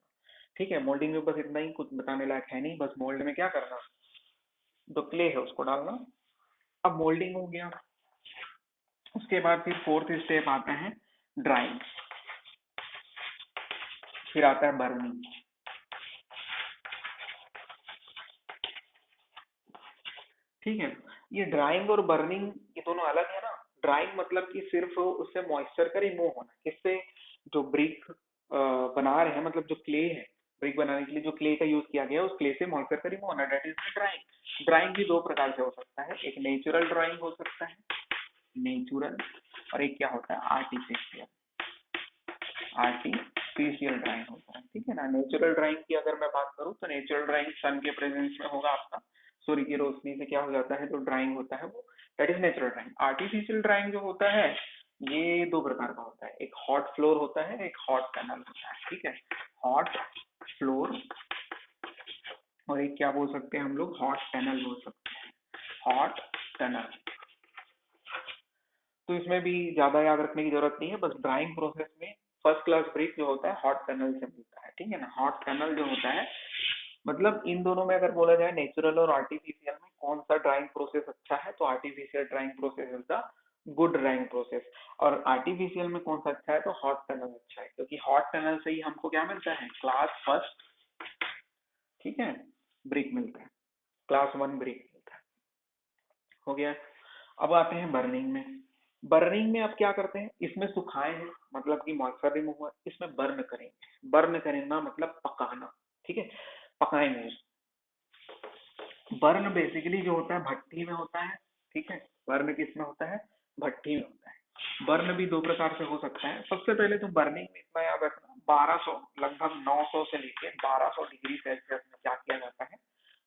ठीक है। मोल्डिंग में बस इतना ही, कुछ बताने लायक है नहीं, बस मोल्ड में क्या करना, जो क्ले है उसको डालना। अब मोल्डिंग हो गया, उसके बाद फिर फोर्थ स्टेप आता है ड्राइंग, फिर आता है बर्निंग, ठीक है। ये ड्राइंग और बर्निंग ये दोनों अलग है ना। ड्राइंग मतलब कि सिर्फ उससे मॉइस्चर का रिमूव होना, किससे? जो ब्रिक बना रहे हैं, मतलब जो क्ले है, ब्रिक बनाने के लिए जो क्ले का यूज किया गया है उस क्ले से मॉइस्चर का रिमूव होना, दैट इज ड्राइंग। ड्राइंग भी दो प्रकार से हो सकता है, एक नेचुरल ड्राइंग हो सकता है, नेचुरल, और एक क्या होता है? आर्टिफिशियल, आर्टिफिशियल ड्राइंग होता है, ठीक है ना। नेचुरल ड्राइंग की अगर मैं बात करूँ तो नेचुरल ड्राइंग सन के प्रेजेंस में होगा आपका, सूर्य की रोशनी से क्या हो जाता है, जो ड्राइंग होता है वो, that is natural drying. Artificial drying जो होता है ये दो प्रकार का होता है, एक हॉट फ्लोर होता है, एक हॉट टनल होता है, ठीक है। हॉट फ्लोर और एक क्या बोल सकते हैं हम लोग, हॉट टनल बोल सकते हैं, हॉट टनल। तो इसमें भी ज्यादा याद रखने की जरूरत नहीं है, बस ड्राइंग प्रोसेस में फर्स्ट क्लास ब्रिक जो होता है हॉट टनल से मिलता है, ठीक है ना। हॉट टनल जो होता है, मतलब इन दोनों में अगर बोला जाए नेचुरल और आर्टिफिशियल में कौन सा ड्राइंग प्रोसेस अच्छा है, तो artificial drying process is the good drawing process. और आर्टिफिशियल में कौन सा अच्छा है, तो हॉट टनल अच्छा है, क्योंकि हॉट टनल से ही हमको क्या मिलता है? क्लास फर्स्ट, ठीक है, ब्रिक मिलता है, क्लास वन ब्रिक मिलता है, हो गया। अब आते हैं बर्निंग में। बर्निंग में आप क्या करते हैं, इसमें सुखाए हैं मतलब कि मॉइस्चर रिमूव हुआ, इसमें बर्न करेंगे। बर्न करना मतलब पकाना, ठीक है, पकाएंगे। बर्न बेसिकली जो होता है भट्टी में होता है, ठीक है। बर्न किस में होता है? भट्टी में होता है। बर्न भी दो प्रकार से हो सकता है। सबसे पहले तो बर्निंग में इतना याद रखना, 1200 लगभग 900 से लेके 1200 डिग्री सेल्सियस में क्या किया जाता है?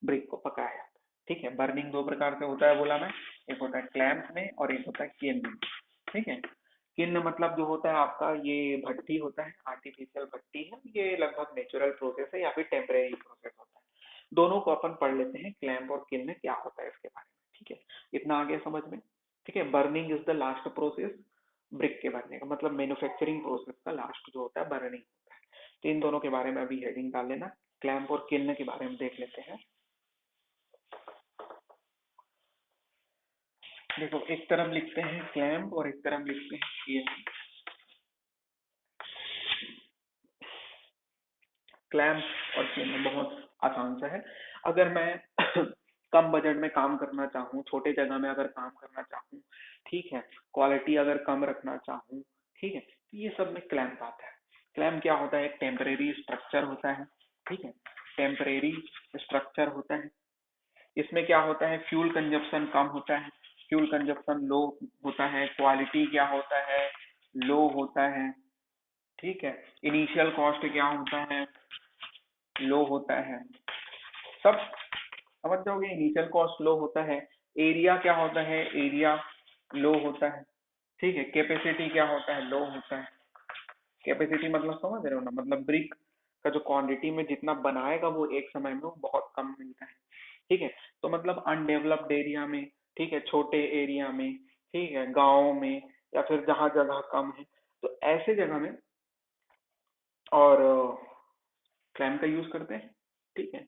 ब्रिक को पकाया जाता है, ठीक है। बर्निंग दो प्रकार से होता है बोला मैं, एक होता है क्लैंप में और एक होता है किन में, ठीक है। किन मतलब जो होता है आपका ये भट्टी होता है, आर्टिफिशियल भट्टी है, ये लगभग नेचुरल प्रोसेस है या फिर टेम्परेरी प्रोसेस होता है। दोनों को अपन पढ़ लेते हैं, क्लैंप और किन में क्या होता है इसके बारे में, ठीक है। इतना आ गया समझ में, ठीक है। Burning is the last process, brick के बनने का मतलब मैन्युफैक्चरिंग प्रोसेस का लास्ट जो होता है बर्निंग होता है। तो इन दोनों के बारे में अभी हेडिंग डाल लेना, क्लैंप और किन के बारे में देख लेते हैं। देखो एक तरफ लिखते हैं क्लैंप और एक तरफ लिखते हैं किन। क्लैंप और किन बहुत आसान सा है। अगर मैं कम बजट में काम करना चाहूँ, छोटे जगह में अगर काम करना चाहूँ, ठीक है, क्वालिटी अगर कम रखना चाहूँ, ठीक है, तो ये सब में क्लैंप आता है। क्लैंप क्या होता है? एक टेम्परेरी स्ट्रक्चर होता है, ठीक है, टेम्परेरी स्ट्रक्चर होता है। इसमें क्या होता है? फ्यूल कंजप्शन कम होता है, फ्यूल कंजप्शन लो होता है, क्वालिटी क्या होता है? लो होता है, ठीक है। इनिशियल कॉस्ट क्या होता है? लो होता है। सब समझ जाओगे, इनिशियल कॉस्ट लो होता है। एरिया क्या होता है? एरिया लो होता है, ठीक है। कैपेसिटी क्या होता है? लो होता है। कैपेसिटी मतलब समझ रहे हो ना, मतलब ब्रिक का जो क्वांटिटी में जितना बनाएगा वो एक समय में वो बहुत कम मिलता है, ठीक है। तो मतलब अनडेवलप्ड एरिया में, ठीक है, छोटे एरिया में, ठीक है, गाँव में, या फिर जहाँ जगह कम है, तो ऐसे जगह में और क्लैम का यूज करते हैं, ठीक है।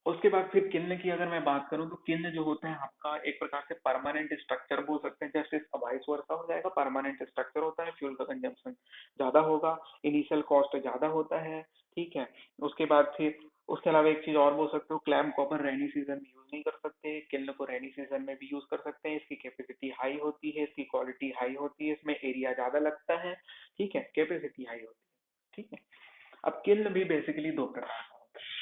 उसके बाद फिर किन्न की अगर मैं बात करूं तो किन्न जो होता है आपका एक प्रकार से परमानेंट स्ट्रक्चर बोल सकते हैं, जैसे इसका वाइस वर्सा हो जाएगा। परमानेंट स्ट्रक्चर होता है, फ्यूल का कंजम्पशन ज्यादा होगा, इनिशियल कॉस्ट ज्यादा होता है, ठीक है। उसके बाद फिर उसके अलावा एक चीज और बोल सकते हो, क्लैम को अपन रेनी सीजन में यूज नहीं कर सकते, किन्न को रेनी सीजन में भी यूज कर सकते हैं। इसकी कैपेसिटी हाई होती है, इसकी क्वालिटी हाई होती है, इसमें एरिया ज्यादा लगता है, ठीक है, कैपेसिटी हाई होती है, ठीक है। अब किन्न भी बेसिकली दो प्रकार का होता है।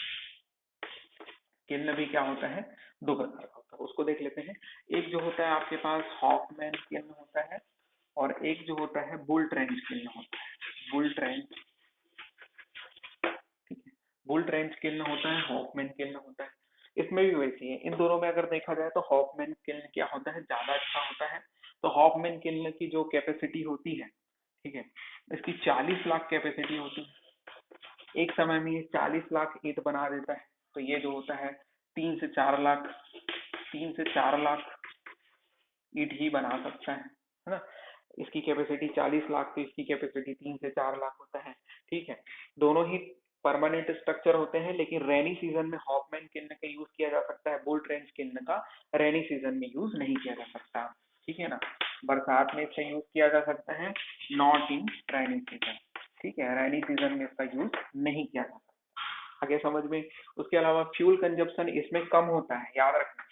किल्न भी क्या होता है? दो प्रकार का होता है, उसको देख लेते हैं। एक जो होता है आपके पास हॉफमैन किल्न होता है, और एक जो होता है बुल ट्रेंच किल्न होता है। बुल ट्रेंच, ठीक है, बुल ट्रेंच किल्न होता है, हॉफमैन किल्न होता है। इसमें भी वैसी है। इन दोनों में अगर देखा जाए तो हॉफमैन किल्न क्या होता है? ज्यादा अच्छा होता है, तो हॉफमैन किल्न की जो कैपेसिटी होती है, ठीक है, इसकी 40 लाख कैपेसिटी होती है। एक समय में ये 40 लाख ईंट बना देता है। तो ये जो होता है 3 से 4 लाख, 3 से 4 लाख ईंट ही बना सकता है ना। इसकी कैपेसिटी 40 लाख, तो इसकी कैपेसिटी 3 से 4 लाख होता है। ठीक है, दोनों ही परमानेंट स्ट्रक्चर होते हैं, लेकिन रेनी सीजन में हॉफमैन किल्न का यूज किया जा सकता है, बोल्ट रेंज किल्न का रेनी सीजन में यूज नहीं किया जा सकता। ठीक है ना, बरसात में इसका यूज किया जा सकता है, नॉट इन रेनी सीजन। ठीक है, रेनी सीजन में इसका यूज नहीं किया जा सकता। आगे समझ में। उसके अलावा फ्यूल कंजप्शन इसमें कम होता है, याद रखना।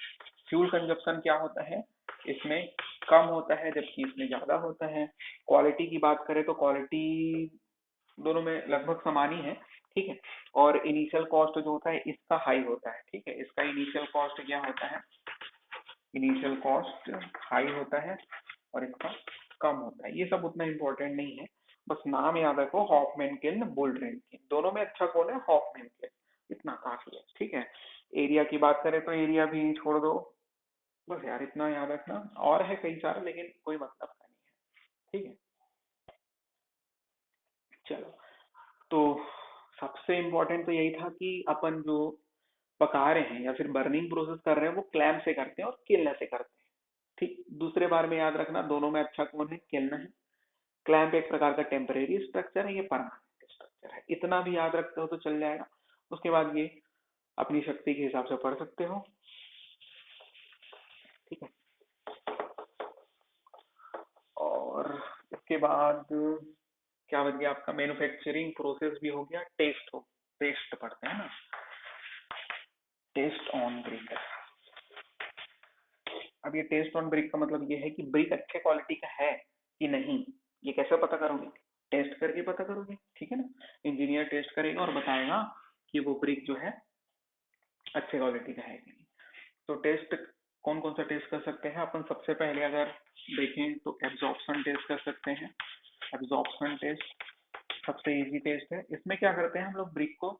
फ्यूल कंजप्शन क्या होता है, इसमें कम होता है, जबकि इसमें ज्यादा होता है। क्वालिटी की बात करें तो क्वालिटी दोनों में लगभग समान ही है। ठीक है, और इनिशियल कॉस्ट जो होता है इसका हाई होता है। ठीक है, इसका इनिशियल कॉस्ट क्या होता है, इनिशियल कॉस्ट हाई होता है और इसका कम होता है। ये सब उतना इम्पोर्टेंट नहीं है, बस नाम याद रखो, Hoffmann kiln, bull's trench kiln, दोनों में अच्छा कौन है, हॉफमैन किल्न, इतना काफी है। ठीक है, एरिया की बात करें तो एरिया भी छोड़ दो, बस यार इतना याद रखना। और है कई सारे, लेकिन कोई मतलब का नहीं है। ठीक है, चलो। तो सबसे इम्पोर्टेंट तो यही था कि अपन जो पका रहे हैं या फिर बर्निंग प्रोसेस कर रहे हैं वो क्लैम्प से करते हैं और किल्न से करते हैं। ठीक, दूसरे बार में याद रखना, दोनों में अच्छा कौन है, किल्न है। क्लैंप एक प्रकार का टेम्परेरी स्ट्रक्चर है, ये परमानेंट स्ट्रक्चर है। इतना भी याद रखते हो तो चल जाएगा। उसके बाद ये अपनी शक्ति के हिसाब से पढ़ सकते हो। ठीक है, और इसके बाद क्या बच गया आपका, मैन्युफैक्चरिंग प्रोसेस भी हो गया, टेस्ट हो, टेस्ट पढ़ते हैं ना, टेस्ट ऑन ब्रिक। अब ये टेस्ट ऑन ब्रिक का मतलब ये है कि ब्रिक अच्छे क्वालिटी का है कि नहीं, ये कैसे पता करोगे, टेस्ट करके पता करोगे। ठीक है ना, इंजीनियर टेस्ट करेगा और बताएगा कि वो ब्रिक जो है अच्छे क्वालिटी का है कि नहीं। तो टेस्ट कौन कौन सा टेस्ट कर सकते हैं अपन, सबसे पहले अगर देखें तो एब्जॉर्प्शन टेस्ट कर सकते हैं। एब्जॉर्प्शन टेस्ट सबसे इजी टेस्ट है। इसमें क्या करते हैं हम लोग, ब्रिक को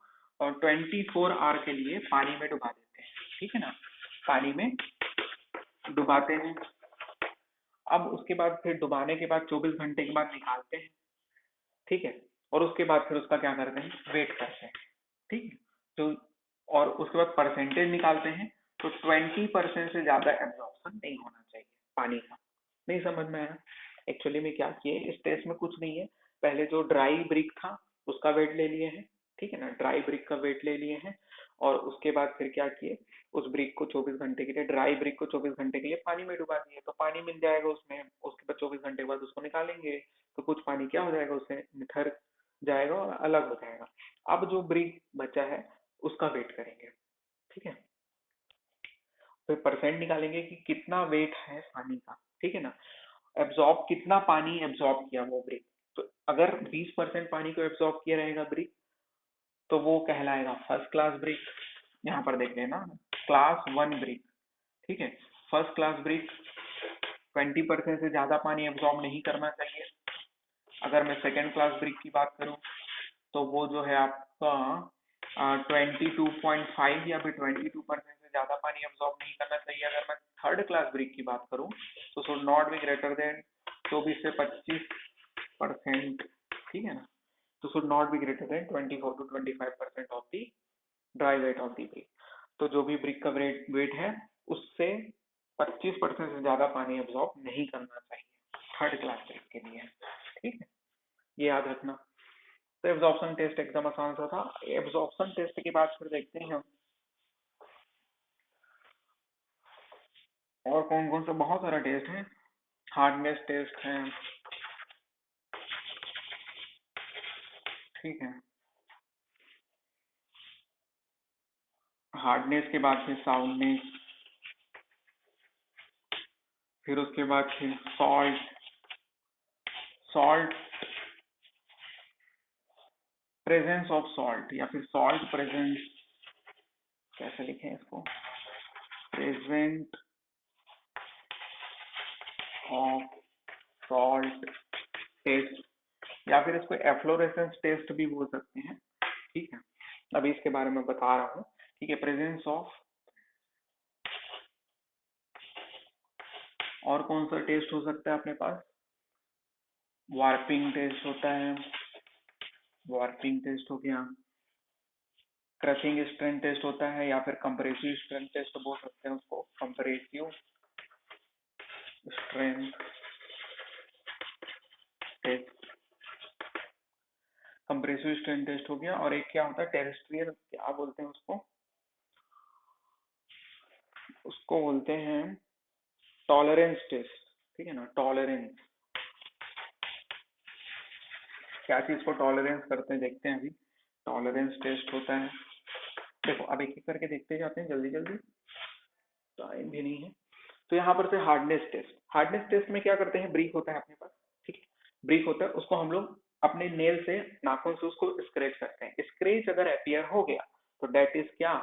24 आवर के लिए पानी में डुबा देते हैं। ठीक है ना, पानी में डुबाते हैं। अब उसके बाद फिर डुबाने के बाद 24 घंटे के बाद निकालते हैं। ठीक है, और उसके बाद फिर उसका क्या करते हैं, वेट करते हैं। ठीक है, तो और उसके बाद परसेंटेज निकालते हैं। तो 20% से ज्यादा एब्जॉर्प्शन नहीं होना चाहिए पानी का। नहीं समझ में आया, एक्चुअली में क्या किए इस टेस्ट में, कुछ नहीं है। पहले जो ड्राई ब्रिक था उसका वेट ले लिए हैं। ठीक है ना, ड्राई ब्रिक का वेट ले लिए हैं, और उसके बाद फिर क्या किए, उस ब्रिक को 24 घंटे के लिए, ड्राई ब्रिक को 24 घंटे के लिए पानी में डुबा दिए। तो पानी मिल जाएगा उसमें, उसके बाद 24 घंटे के बाद उसको निकालेंगे, तो कुछ पानी क्या हो जाएगा, उससे निथर जाएगा और अलग हो जाएगा। अब जो ब्रिक बचा है उसका वेट करेंगे। ठीक है, फिर परसेंट निकालेंगे कि कितना वेट है पानी का। ठीक है ना, एब्जॉर्ब कितना पानी एब्जॉर्ब किया वो ब्रिक। तो अगर 20% पानी को एब्जॉर्ब किया रहेगा ब्रिक, तो वो कहलाएगा फर्स्ट क्लास ब्रिक। यहाँ पर देख लेना, क्लास 1 ब्रिक। ठीक है, फर्स्ट क्लास ब्रिक 20% से ज्यादा पानी एब्जॉर्ब नहीं करना चाहिए। अगर मैं सेकेंड क्लास ब्रिक की बात करूँ तो वो जो है आपका 22.5 या फिर 22% से ज्यादा पानी एब्जॉर्ब नहीं करना चाहिए। अगर मैं थर्ड क्लास ब्रिक की बात करूँ तो should not be greater then 24 से 25%। ठीक है ना, तो should not be greater then 24 to 25% of the dry weight of the brick. तो जो भी ब्रिक का वेट है उससे 25% से ज्यादा पानी एब्जॉर्ब नहीं करना चाहिए थर्ड क्लास ब्रिक के लिए। ठीक है, ये याद रखना। तो एब्जॉर्प्शन टेस्ट एकदम आसान सा था। एब्जॉर्प्शन टेस्ट के बाद फिर देखते हैं हम और कौन कौन सा, बहुत सारा टेस्ट है। हार्डनेस टेस्ट है। ठीक है, हार्डनेस के बाद फिर साउंडनेस, फिर उसके बाद फिर salt, salt presence of salt, या फिर सॉल्ट प्रेजेंस, कैसे लिखें इसको, प्रेजेंट ऑफ सॉल्ट टेस्ट, या फिर इसको एफ्लोरेसेंस टेस्ट भी बोल सकते हैं। ठीक है, अभी इसके बारे में बता रहा हूँ। ठीक है, प्रेजेंस और कौन सा टेस्ट हो सकता है अपने पास? वार्पिंग टेस्ट होता है, वार्पिंग टेस्ट हो गया, क्रशिंग स्ट्रेंथ टेस्ट होता है, या फिर कंप्रेसिव स्ट्रेंथ टेस्ट बोल सकते हैं उसको, compressive strength test, compressive strength test हो गया। और एक क्या होता है टेरेस्ट्रियल, क्या बोलते हैं उसको? उसको बोलते हैं टॉलरेंस टेस्ट, ठीक है ना, टॉलरेंस। क्या चीज को टॉलरेंस करते हैं देखते हैं अभी। टॉलरेंस टेस्ट होता है, देखो अब एक एक करके देखते जाते हैं जल्दी जल्दी, टाइम भी नहीं है। तो यहाँ पर से हार्डनेस टेस्ट, हार्डनेस टेस्ट में क्या करते हैं, ब्रिक होता है अपने पास, ठीक है, ब्रिक होता है, उसको हम लोग अपने नेल से, नाखून से उसको स्क्रेच करते हैं। स्क्रेच अगर अपियर हो गया तो डेट इज क्या,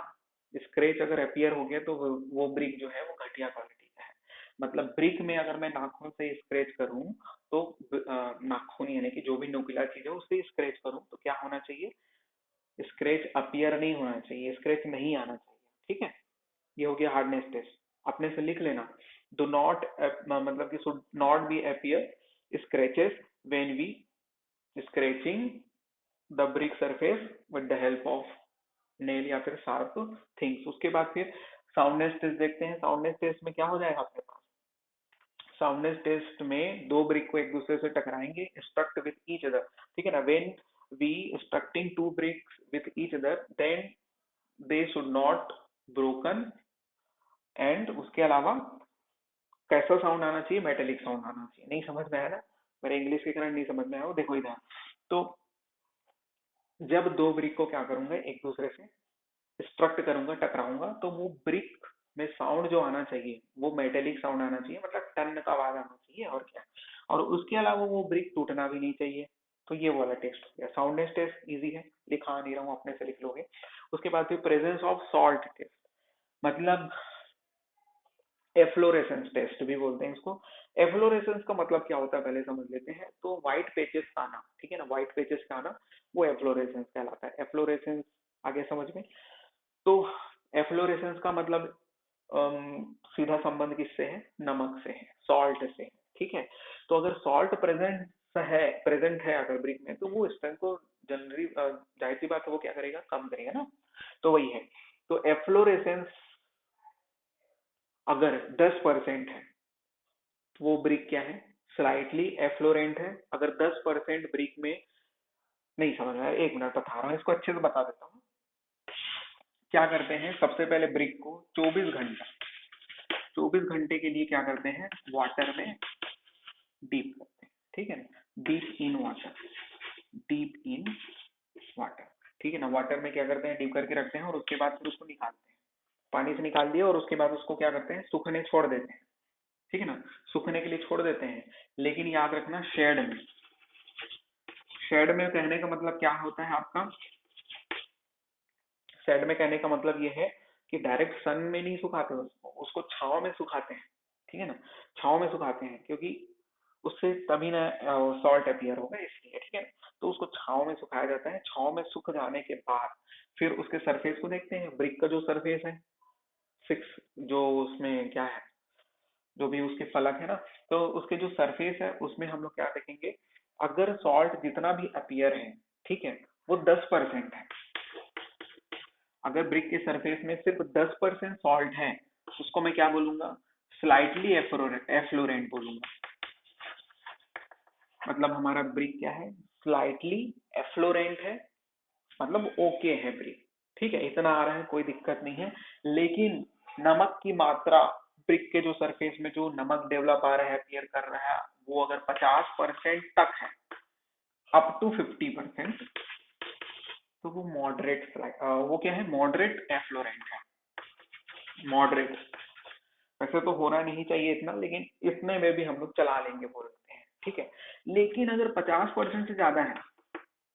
स्क्रेच अगर अपियर हो गया तो वो ब्रिक जो है वो घटिया क्वालिटी का है। मतलब ब्रिक में अगर मैं नाखून से स्क्रेच करूं तो नाखून यानी कि जो भी नुकीला चीज है उससे स्क्रेच करूं तो क्या होना चाहिए, स्क्रेच अपियर नहीं होना चाहिए, स्क्रेच नहीं आना चाहिए, ठीक है। ये हो गया हार्डनेस टेस्ट, अपने से लिख लेना। डू नॉट मतलब कि should not be appear scratches when we scratching the brick surface with the help of nail या फिर शार्प थिंग्स। उसके बाद फिर साउंडनेस टेस्ट देखते हैं। साउंडनेस टेस्ट में क्या हो जाएगा आपके पास, साउंडनेस टेस्ट में दो ब्रिक को एक दूसरे से टकराएंगे, स्ट्रक्ट विद ईच अदर, ठीक है ना। When we strucking two bricks with each other then they should not broken, and उसके अलावा कैसा साउंड आना चाहिए, मेटेलिक साउंड आना चाहिए। नहीं समझ में आया ना, मेरे इंग्लिश के कारण नहीं समझ में आया वो, देखो इधर। तो जब दो ब्रिक को क्या करूंगा, एक दूसरे से स्ट्रक्ट करूंगा, टकराऊंगा, तो वो ब्रिक में साउंड जो आना चाहिए वो मेटेलिक साउंड आना चाहिए, मतलब टन का आवाज आना चाहिए, और क्या। और उसके अलावा वो ब्रिक टूटना भी नहीं चाहिए। तो ये वाला टेस्ट हो गया। साउंडनेस टेस्ट इजी है, लिखा नहीं रहा हूँ, अपने से लिख लोगे। उसके बाद फिर प्रेजेंस ऑफ सॉल्ट टेस्ट, मतलब एफ्लोरेसेंस टेस्ट भी बोलते हैं इसको। एफ्लोरेसेंस का मतलब क्या होता है पहले समझ लेते हैं। तो व्हाइट पेजेस का आना, ठीक है ना, व्हाइट पेजेस का आना वो एफ्लोरेसेंस कहलाता है। एफ्लोरेसेंस आगे समझ में। तो एफ्लोरेसेंस का मतलब सीधा संबंध किससे है, नमक से है, सॉल्ट से है, ठीक है। तो अगर सॉल्ट प्रेजेंट है अगर ब्रिक में, तो वो स्ट्रेंथ को जनरली, जाहिर सी बात है, वो क्या करेगा, कम करेगा ना। तो वही है। तो एफ्लोरेसेंस अगर 10% है वो ब्रिक क्या है, स्लाइटली एफ्लोरेंट है। अगर 10% ब्रिक में, नहीं समझ में आया, एक मिनट बता रहा हूँ, इसको अच्छे से बता देता हूँ। क्या करते हैं, सबसे पहले ब्रिक को 24 घंटे के लिए क्या करते हैं, वाटर में डीप करते हैं, ठीक है ना, deep in water, deep in water, ठीक है ना। वाटर में क्या करते हैं, डीप करके रखते हैं, और उसके बाद फिर उसको निकालते हैं, पानी से निकाल दिया, और उसके बाद उसको क्या करते हैं, सूखने छोड़ देते हैं, ठीक है ना, सूखने के लिए छोड़ देते हैं। लेकिन याद रखना, शेड में, शेड में कहने का मतलब क्या होता है आपका, शेड में कहने का मतलब ये है कि डायरेक्ट सन में नहीं सुखाते उसको, उसको छांव में सुखाते हैं, ठीक है ना, छांव में सुखाते हैं, क्योंकि उससे तभी ना सॉल्ट अपीयर होगा, इसलिए, ठीक है। तो उसको छांव में सुखाया जाता है। छांव में सूख जाने के बाद फिर उसके सरफेस को देखते हैं, ब्रिक का जो सरफेस है, सिक्स, जो उसमें क्या है, जो भी उसके फलक है ना, तो उसके जो सरफेस है उसमें हम लोग क्या देखेंगे, अगर सॉल्ट जितना भी अपीयर है, ठीक है, वो 10% है। अगर ब्रिक के सरफेस में सिर्फ 10% सॉल्ट है, उसको मैं क्या बोलूंगा, स्लाइटली एफ्लोरेंट बोलूंगा। मतलब हमारा ब्रिक क्या है, स्लाइटली एफ्लोरेंट है, मतलब ओके है ब्रिक, ठीक है, इतना आ रहा है, कोई दिक्कत नहीं है। लेकिन नमक की मात्रा, ब्रिक के जो सरफेस में जो नमक डेवलप आ रहा है, अपीयर कर रहा है, वो अगर 50% तक है, अप टू 50%, तो वो मॉडरेट, वो क्या है, मॉडरेट एफ्लोरेंट है, मॉडरेट। वैसे तो होना नहीं चाहिए इतना, लेकिन इतने में भी हम लोग चला लेंगे बोलते हैं, ठीक है। लेकिन अगर 50% से ज्यादा है,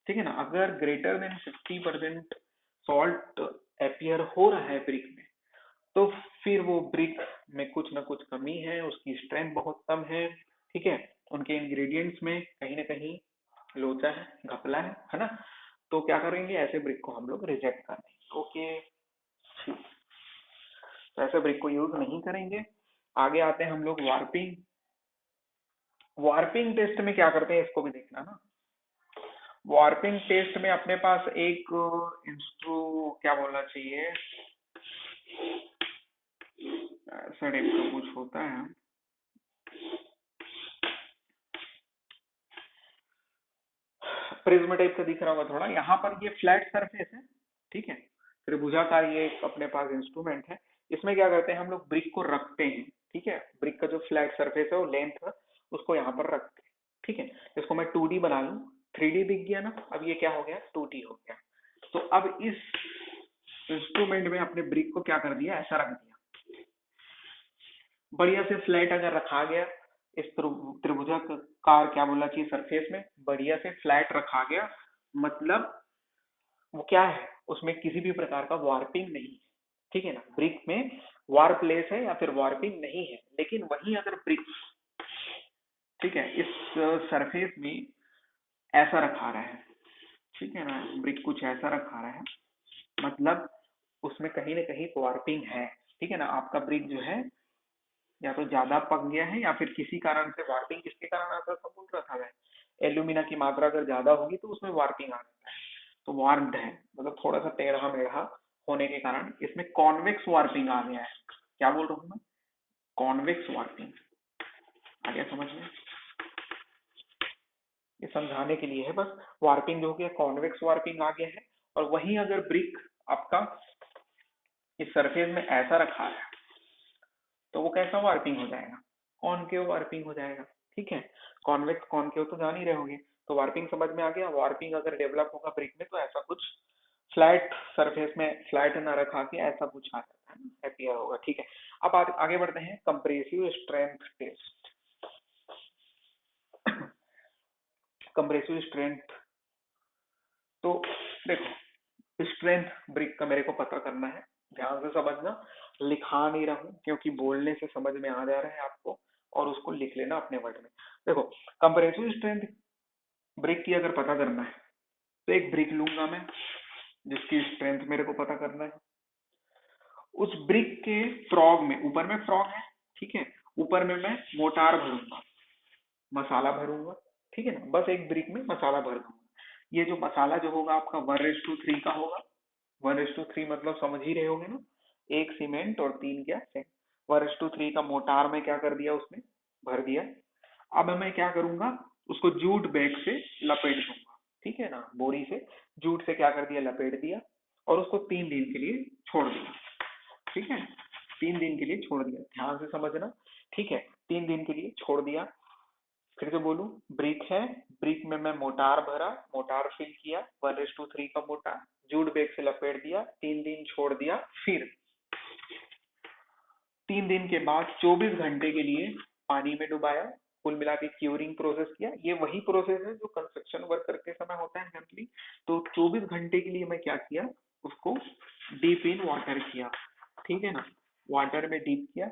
ठीक है ना, अगर ग्रेटर देन 50% सॉल्ट अपीयर हो रहा है ब्रिक में, तो फिर वो ब्रिक में कुछ ना कुछ कमी है, उसकी स्ट्रेंथ बहुत कम है, ठीक है, उनके इंग्रेडिएंट्स में कहीं ना कहीं लोचा है, घपला है ना। तो क्या करेंगे, ऐसे ब्रिक को हम लोग रिजेक्ट कर देंगे, ओके। तो ऐसे ब्रिक को यूज नहीं करेंगे। आगे आते हैं हम लोग वार्पिंग। वार्पिंग टेस्ट में क्या करते हैं इसको भी देखना ना। वार्पिंग टेस्ट में अपने पास एक इंस्ट्रू क्या बोलना चाहिए, ऐसा टाइप का कुछ होता है, प्रिज्म टाइप का दिख रहा होगा थोड़ा। यहाँ पर ये फ्लैट सरफेस है, ठीक है, त्रिभुजाकार ये एक अपने पास इंस्ट्रूमेंट है। इसमें क्या करते हैं हम लोग, ब्रिक को रखते हैं, ठीक है, ब्रिक का जो फ्लैट सरफेस है वो लेंथ उसको यहाँ पर रखते हैं, ठीक है। इसको मैं 2D बना लूँ, 3D दिख गया ना, अब ये क्या हो गया, 2D हो गया। तो अब इस इंस्ट्रूमेंट में अपने ब्रिक को क्या कर दिया, ऐसा रख दिया, बढ़िया से फ्लैट अगर रखा गया इस त्रिभुजाकार क्या बोला चाहिए सरफेस में, बढ़िया से फ्लैट रखा गया, मतलब वो क्या है, उसमें किसी भी प्रकार का वार्पिंग नहीं है, ठीक है ना, ब्रिक में वार्पलेस है या फिर वार्पिंग नहीं है। लेकिन वहीं अगर ब्रिक, ठीक है, इस सरफेस में ऐसा रखा रहा है, ठीक है ना, ब्रिक कुछ ऐसा रखा रहा है, मतलब उसमें कहीं ना कहीं वार्पिंग है, ठीक है ना। आपका ब्रिक जो है या तो ज्यादा पक गया है या फिर किसी कारण से वार्पिंग, किसके कारण आता था बोल रहा था मैं, एल्यूमिना की मात्रा अगर ज्यादा होगी तो उसमें वार्पिंग आ जाता है। तो वार्प्ड है मतलब थोड़ा सा टेढ़ा मेढ़ा होने के कारण इसमें कॉन्वेक्स वार्पिंग आ गया है। क्या बोल रहा हूँ मैं, कॉन्वेक्स वार्पिंग। आ गया समझ में, ये समझाने के लिए है बस। वार्पिंग जो हो गया, कॉन्वेक्स वार्पिंग आ गया है। और वहीं अगर ब्रिक आपका इस सरफेस में ऐसा रखा है तो वो कैसा वार्पिंग हो जाएगा, कॉनकेव वार्पिंग हो जाएगा, ठीक है। कॉन्वेक्स कॉनकेव तो जान ही रहे होंगे। तो वार्पिंग समझ में आ गया। वार्पिंग अगर डेवलप होगा ब्रिक में तो ऐसा कुछ फ्लैट सरफेस में फ्लैट ना रखा के ऐसा कुछ आ जाता है, हैप्पियर होगा, ठीक है। अब आगे बढ़ते हैं, compressive strength test. Compressive strength, तो देखो स्ट्रेंथ ब्रिक का मेरे को पता करना है, ध्यान से समझना, लिखा नहीं रहा हूं क्योंकि बोलने से समझ में आ जा रहा है आपको, और उसको लिख लेना अपने वर्ड में। देखो कंप्रेसिव स्ट्रेंथ ब्रिक की अगर पता करना है तो एक ब्रिक लूंगा मैं जिसकी स्ट्रेंथ मेरे को पता करना है। उस ब्रिक के फ्रॉग में, ऊपर में फ्रॉग है, ठीक है, ऊपर में मैं मोटार भरूंगा, मसाला भरूंगा, ठीक है ना, बस एक ब्रिक में मसाला भर दूंगा। ये जो मसाला जो होगा आपका 1:3 का होगा। 1:3 मतलब समझ ही रहे होगे ना, एक सीमेंट और 3 क्या है, 1:3 का मोटार में क्या कर दिया, उसमें भर दिया। अब मैं क्या करूंगा, उसको जूट बैग से लपेट दूंगा, ठीक है ना, बोरी से जूट से क्या कर दिया, लपेट दिया, और उसको 3 दिन के लिए छोड़ दिया, ठीक है। 3 दिन के लिए छोड़ दिया, ध्यान से समझना, ठीक है। 3 दिन के लिए छोड़ दिया। फिर से बोलूं, ब्रिक है, ब्रिक में मैं मोटार भरा, मोटार फिल किया, 1:3 का मोटार, जूट बैग से लपेट दिया, 3 दिन छोड़ दिया, फिर 3 दिन के बाद 24 घंटे के लिए पानी में डुबाया, कुल मिला के क्यूरिंग प्रोसेस किया। ये वही प्रोसेस है जो कंस्ट्रक्शन वर्क करते समय होता है जनरली। तो 24 घंटे के लिए मैं क्या किया, उसको डीप इन वाटर किया, ठीक है ना, वाटर में डीप किया।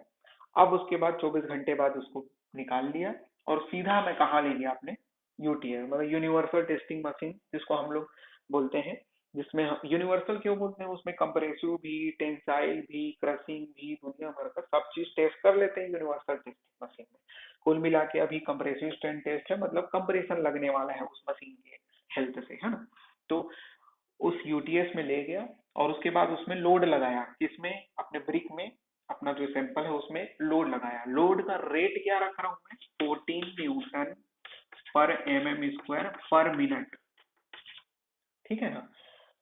अब उसके बाद 24 घंटे बाद उसको निकाल लिया, और सीधा मैं कहाँ ले गया अपने, यूटीएस मतलब यूनिवर्सल टेस्टिंग मशीन जिसको हम लोग बोलते हैं, जिसमें यूनिवर्सल क्यों बोलते हैं, उसमें कंप्रेसिव भी, टेंसाइल भी, क्रशिंग भी, दुनिया भर का सब चीज टेस्ट कर लेते हैं यूनिवर्सल टेस्टिंग मशीन में। कुल मिला के अभी कंप्रेसिव स्ट्रेंथ टेस्ट है, मतलब कंप्रेशन लगने वाला है उस मशीन के हेल्थ से, है ना। तो उस यूटीएस में ले गया, और उसके बाद उसमें लोड लगाया, किसमें, अपने ब्रिक में, अपना जो सैंपल है उसमें लोड लगाया। लोड का रेट क्या रख रहा हूं मैं, 14 Newton/mm² पर मिनट, ठीक है ना।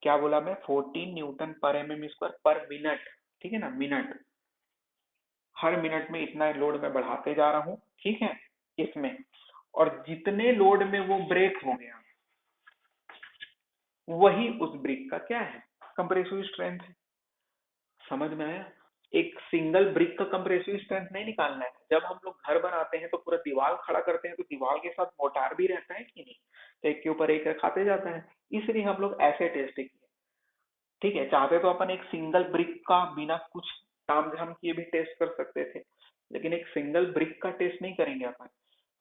क्या बोला मैं, 14 Newton/mm² पर मिनट, ठीक है ना, मिनट, हर मिनट में इतना लोड मैं बढ़ाते जा रहा हूँ, ठीक है, इसमें। और जितने लोड में वो ब्रेक हो गया, वही उस ब्रिक का क्या है, कंप्रेसिव स्ट्रेंथ है। समझ में आया। एक सिंगल ब्रिक का कंप्रेसिव स्ट्रेंथ नहीं निकालना है। जब हम लोग घर बनाते हैं तो पूरा दीवार खड़ा करते हैं, तो दीवार के साथ मोटार भी रहता है कि नहीं, तो एक के ऊपर एक खाते जाता है। इसलिए हम लोग ऐसे टेस्ट किए, ठीक है। चाहते तो अपन एक सिंगल ब्रिक का बिना कुछ ताम झाम किए भी टेस्ट कर सकते थे, लेकिन एक सिंगल ब्रिक का टेस्ट नहीं करेंगे अपन।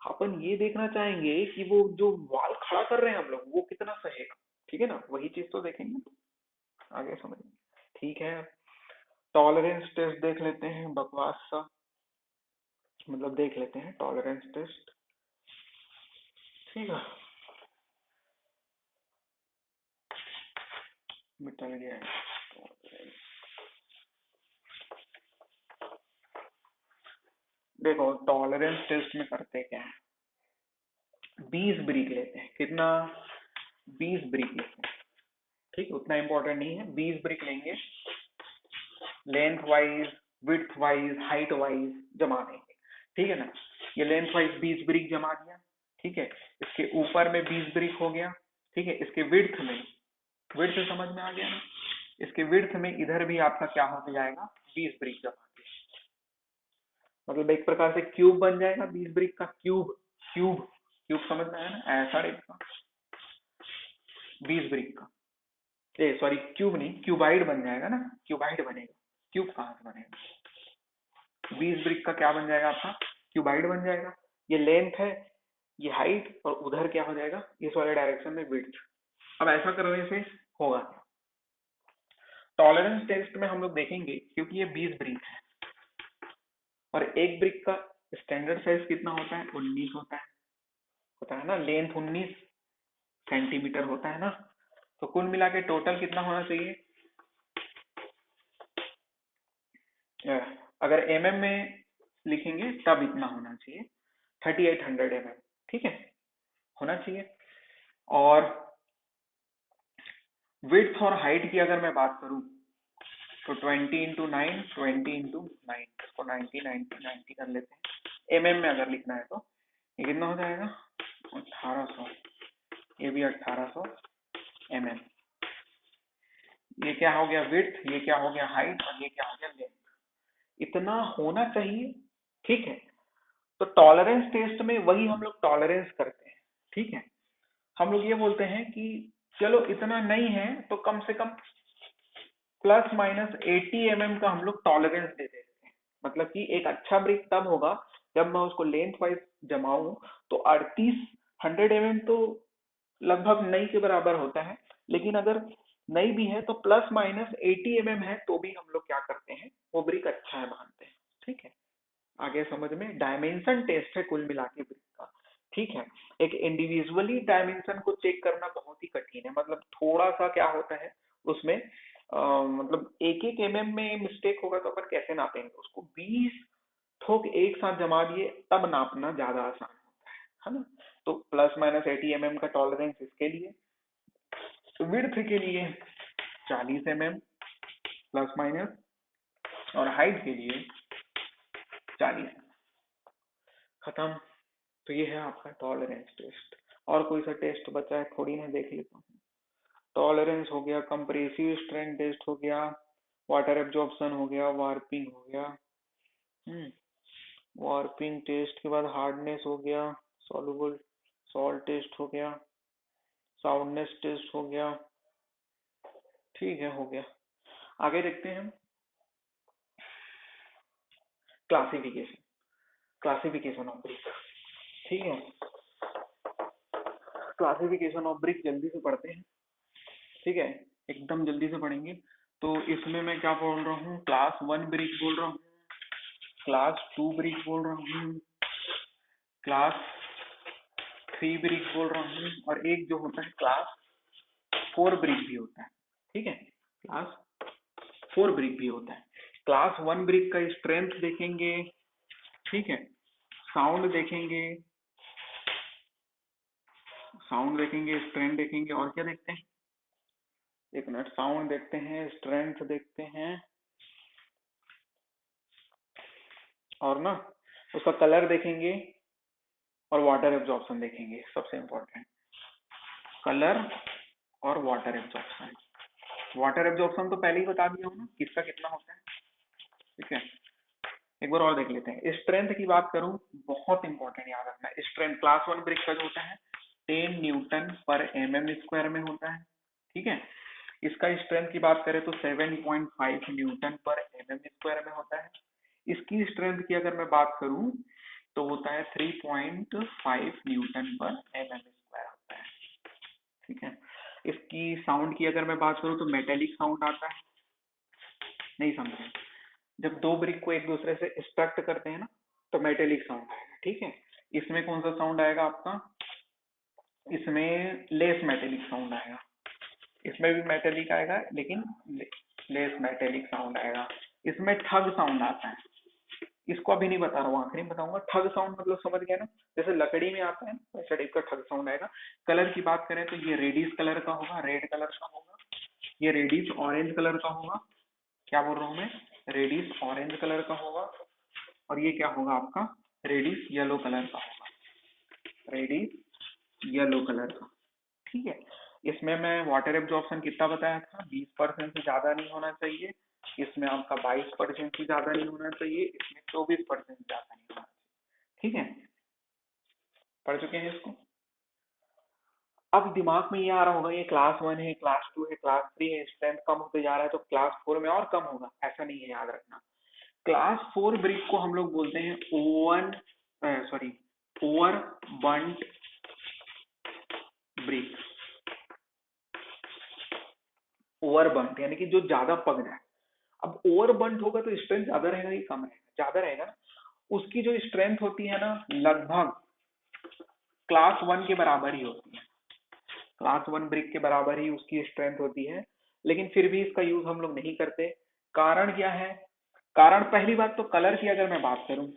अपन ये देखना चाहेंगे कि वो जो वाल खड़ा कर रहे हैं हम लोग, वो कितना सहेगा, ठीक है ना, वही चीज तो देखेंगे। आगे समझेंगे, ठीक है। टॉलरेंस टेस्ट देख लेते हैं, बकवास सा। मतलब देख लेते हैं टॉलरेंस टेस्ट। ठीक है, मिटा गया है। देखो टॉलरेंस टेस्ट में करते क्या है, 20 ब्रिक लेते हैं। कितना? 20 ब्रिक लेते हैं। ठीक, उतना इंपॉर्टेंट नहीं है। 20 ब्रिक लेंगे, length wise, width wise, height wise जमा देंगे। ठीक है ना। ये लेंथ वाइज 20 ब्रिक जमा दिया। ठीक है, इसके ऊपर में 20 ब्रिक हो गया। ठीक है, इसके विड्थ में, विड्थ समझ में आ गया ना, इसके विड्थ में इधर भी आपका क्या हो जाएगा, 20 ब्रिक जमा दिया। मतलब एक प्रकार से क्यूब बन जाएगा, 20 ब्रिक का क्यूब। क्यूब, क्यूब समझ में आया ना, ऐसा टाइप का 20 ब्रिक का। ए सॉरी, क्यूब नहीं, क्यूबाइड बन जाएगा ना, क्यूबाइड बनेगा। क्यूब कहाँ से बनेगा? 20 ब्रिक का क्या बन जाएगा आपका, क्यूबाइड बन जाएगा। ये लेंथ है, ये हाइट, और उधर क्या हो जाएगा, इस वाले डायरेक्शन में विड्थ। अब ऐसा करने से होगा क्या? टॉलरेंस टेस्ट में हम लोग देखेंगे, क्योंकि ये 20 ब्रिक है और एक ब्रिक का स्टैंडर्ड साइज कितना होता है, 19 होता है ना, लेंथ 19 सेंटीमीटर होता है ना। तो कुल मिला के टोटल कितना होना चाहिए, अगर एमएम में लिखेंगे तब इतना होना चाहिए, 3800 mm। ठीक है, होना चाहिए। और विड्थ और हाइट की अगर मैं बात करूं तो 20 × 9, 20 × 9, इसको 90 कर लेते हैं। एमएम में अगर लिखना है तो ये कितना हो जाएगा, 1800। ये भी 1800 mm। ये क्या हो गया विड्थ, ये क्या हो गया हाइट, और ये क्या हो गया लेंथ। इतना होना चाहिए। ठीक है, तो टॉलरेंस टेस्ट में वही हम लोग टॉलरेंस करते हैं। ठीक है, हम लोग ये बोलते हैं कि चलो इतना नहीं है तो कम से कम ±80 mm का हम लोग टॉलरेंस दे देते हैं। मतलब कि एक अच्छा ब्रिक तब होगा जब मैं उसको लेंथ वाइज जमाऊं तो 3800 mm तो लगभग नई के बराबर होता है। लेकिन अगर नई भी है तो ±80 mm है तो भी हम लोग क्या करते हैं, वो ब्रिक अच्छा है मानते हैं। ठीक है, आगे समझ में, डायमेंशन टेस्ट है कुल मिला के ब्रिक का। ठीक है, एक इंडिविजुअली डायमेंशन को चेक करना बहुत ही कठिन है। मतलब थोड़ा सा क्या होता है उसमें, मतलब एक एक mm में मिस्टेक होगा तो अपन कैसे नापेंगे उसको, 20 थोक एक साथ जमा दिए तब नापना ज्यादा आसान होता है ना। तो ±80 mm का टॉलरेंस इसके लिए, विड्थ के लिए 40 mm प्लस माइनस, और हाइट के लिए 40। खत्म। तो ये है आपका टॉलरेंस टेस्ट। और कोई सा टेस्ट बचा है थोड़ी ना देख लेता हूँ। टॉलरेंस हो गया, कंप्रेसिव स्ट्रेंथ टेस्ट हो गया, वाटर एब्जॉर्प्शन हो गया, वार्पिंग हो गया। वार्पिंग टेस्ट के बाद हार्डनेस हो गया, सॉल्युबल सॉल्ट टेस्ट हो गया, साउंडनेस टेस्ट हो गया। ठीक है, हो गया। आगे देखते हैं हम क्लासिफिकेशन, क्लासिफिकेशन ऑफ ब्रिक। ठीक है, क्लासिफिकेशन ऑफ ब्रिक जल्दी से पढ़ते हैं। ठीक है, एकदम जल्दी से पढ़ेंगे। तो इसमें मैं क्या बोल रहा हूँ, क्लास 1 ब्रिक बोल रहा हूँ, क्लास 2 ब्रिक बोल रहा हूँ, क्लास 3 ब्रिक बोल रहा हूँ, और एक जो होता है क्लास 4 ब्रिक भी होता है। ठीक है, क्लास 4 ब्रिक भी होता है। क्लास 1 ब्रिक का स्ट्रेंथ देखेंगे। ठीक है, साउंड देखेंगे, साउंड देखेंगे, स्ट्रेंथ देखेंगे, और क्या देखते हैं, एक मिनट, साउंड देखते हैं, स्ट्रेंथ देखते हैं, और ना उसका कलर देखेंगे, और वाटर एब्जॉर्प्शन देखेंगे। सबसे इंपॉर्टेंट कलर और वाटर एब्जॉर्प्शन। वाटर एब्जॉर्प्शन तो पहले ही बता दिया हूँ ना, किसका कितना होता है। ठीक है, एक बार और देख लेते हैं। स्ट्रेंथ की बात करूं, बहुत इंपॉर्टेंट याद रखना है। स्ट्रेंथ क्लास 1 ब्रिक का जो होता है 10 Nm/mm² में होता है। ठीक है, इसका स्ट्रेंथ की बात करें तो 7.5 Nm/mm² में होता है। इसकी स्ट्रेंथ की अगर मैं बात करूं तो होता है 3.5 Nm/mm² होता है। ठीक है, इसकी साउंड की अगर मैं बात करूं तो मेटेलिक साउंड आता है। नहीं समझे, जब दो ब्रिक को एक दूसरे से स्ट्रक्ट करते हैं ना, तो मेटेलिक साउंड आएगा, ठीक है। इसमें कौन सा साउंड आएगा आपका, इसमें लेस मेटेलिक साउंड आएगा। इसमें भी मेटेलिक आएगा लेकिन लेस मेटेलिक साउंड आएगा। इसमें ठग साउंड आता है, इसको अभी नहीं बता रहा हूँ, आखिरी में बताऊंगा। ठग साउंड मतलब समझ गया ना, जैसे लकड़ी में आता है ना, वैसा टाइप का ठग साउंड आएगा। कलर की बात करें तो ये रेडिस कलर का होगा, रेड कलर का होगा। ये रेडिस ऑरेंज कलर का होगा, क्या बोल रहा हूँ मैं, रेडिस ऑरेंज कलर का होगा। और ये क्या होगा आपका, रेडिस येलो कलर का होगा, रेडिस येलो कलर का, ठीक है। इसमें मैं वाटर एब्जॉर्प्शन कितना बताया था, 20% से ज्यादा नहीं होना चाहिए। इसमें आपका 22% से ज्यादा नहीं होना चाहिए। इसमें 24% से ज्यादा नहीं होना चाहिए, ठीक है। पढ़ चुके हैं इसको। अब दिमाग में ये आ रहा होगा ये क्लास 1 है, क्लास 2 है, क्लास 3 है, स्ट्रेंथ कम होते जा रहा है तो क्लास 4 में और कम होगा, ऐसा नहीं है, याद रखना। क्लास 4 ब्रिक को हम लोग बोलते हैं ओवन, सॉरी, ओवर बंट ब्रिक। ओवर बंट यानी कि जो ज्यादा पक जाए। अब ओवर बंट होगा तो स्ट्रेंथ ज्यादा रहेगा कि कम रहेगा, ज्यादा रहेगा ना। उसकी जो स्ट्रेंथ होती है ना, लगभग क्लास 1 के बराबर ही होती है, क्लास 1 ब्रिक के बराबर ही उसकी स्ट्रेंथ होती है। लेकिन फिर भी इसका यूज हम लोग नहीं करते। कारण क्या है, कारण पहली बात तो कलर की अगर मैं बात करूं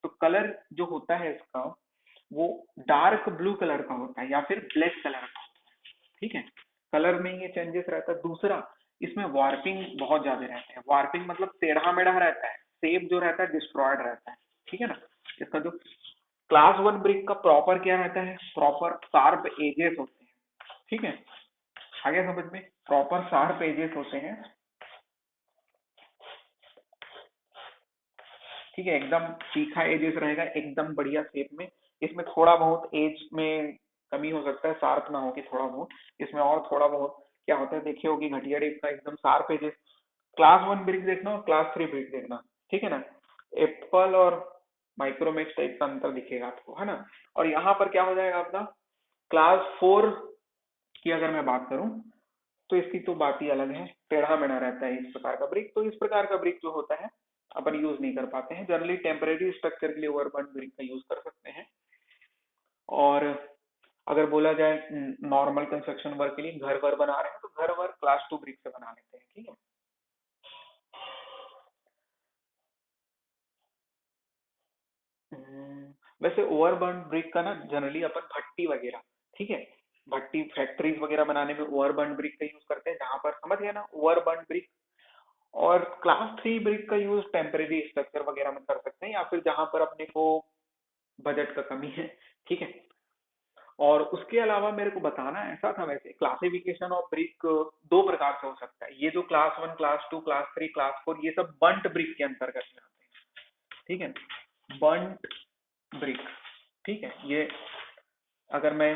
तो कलर जो होता है इसका, वो डार्क ब्लू कलर का होता है या फिर ब्लैक कलर का, ठीक है। कलर में ये चेंजेस रहता है। दूसरा, इसमें वार्पिंग बहुत ज्यादा रहता है। वार्पिंग मतलब टेढ़ा मेढ़ा रहता है, शेप जो रहता है डिस्ट्रॉयड रहता है, ठीक है ना। इसका जो क्लास 1 ब्रिक का प्रॉपर क्या रहता है, प्रॉपर शार्प एजेस होते हैं, ठीक है। आगे समझ में, प्रॉपर शार्प एजेस होते हैं, ठीक है। एकदम तीखा एजेस रहेगा, एकदम बढ़िया शेप में। इसमें थोड़ा बहुत एज में कमी हो सकता है, शार्प ना हो कि थोड़ा बहुत, इसमें और थोड़ा बहुत क्या होता है, देखिए होगी घटिया टाइप का एकदम शार्प एजेस। क्लास 1 ब्रिक देखना और क्लास 3 ब्रिक देखना, ठीक है ना। एप्पल और माइक्रोमैक्स टाइप का अंतर दिखेगा आपको, है ना। और यहाँ पर क्या हो जाएगा आपका, क्लास 4 की अगर मैं बात करूं तो इसकी तो बात ही अलग है, टेढ़ा मेढ़ा रहता है इस प्रकार का ब्रिक। तो इस प्रकार का ब्रिक जो होता है अपन यूज नहीं कर पाते हैं। जनरली टेम्परेरी स्ट्रक्चर के लिए ओवरबर्न ब्रिक का यूज कर सकते हैं। और अगर बोला जाए नॉर्मल कंस्ट्रक्शन वर्क के लिए, घर वर बना रहे हैं तो घर वर क्लास 2 ब्रिक से बना लेते हैं, ठीक है। वैसे ओवरबर्न ब्रिक का ना जनरली अपन भट्टी वगैरह, ठीक है, भट्टी फैक्ट्रीज वगैरह बनाने में ओवरबर्न ब्रिक का यूज करते हैं, जहां पर समझ गए ना, ओवरबर्न ब्रिक। और क्लास 3 ब्रिक का यूज टेम्परेरी स्ट्रक्चर वगैरह में कर सकते हैं, या फिर जहां पर अपने को बजट का कमी है, ठीक है। और उसके अलावा मेरे को बताना ऐसा था, वैसे क्लासिफिकेशन ऑफ ब्रिक दो प्रकार से हो सकता है। ये जो क्लास 1, क्लास 2, क्लास 3, क्लास 4, ये सब बंट ब्रिक के अंतर्गत में आते हैं, ठीक है, बंट ब्रिक, ठीक है। ये अगर मैं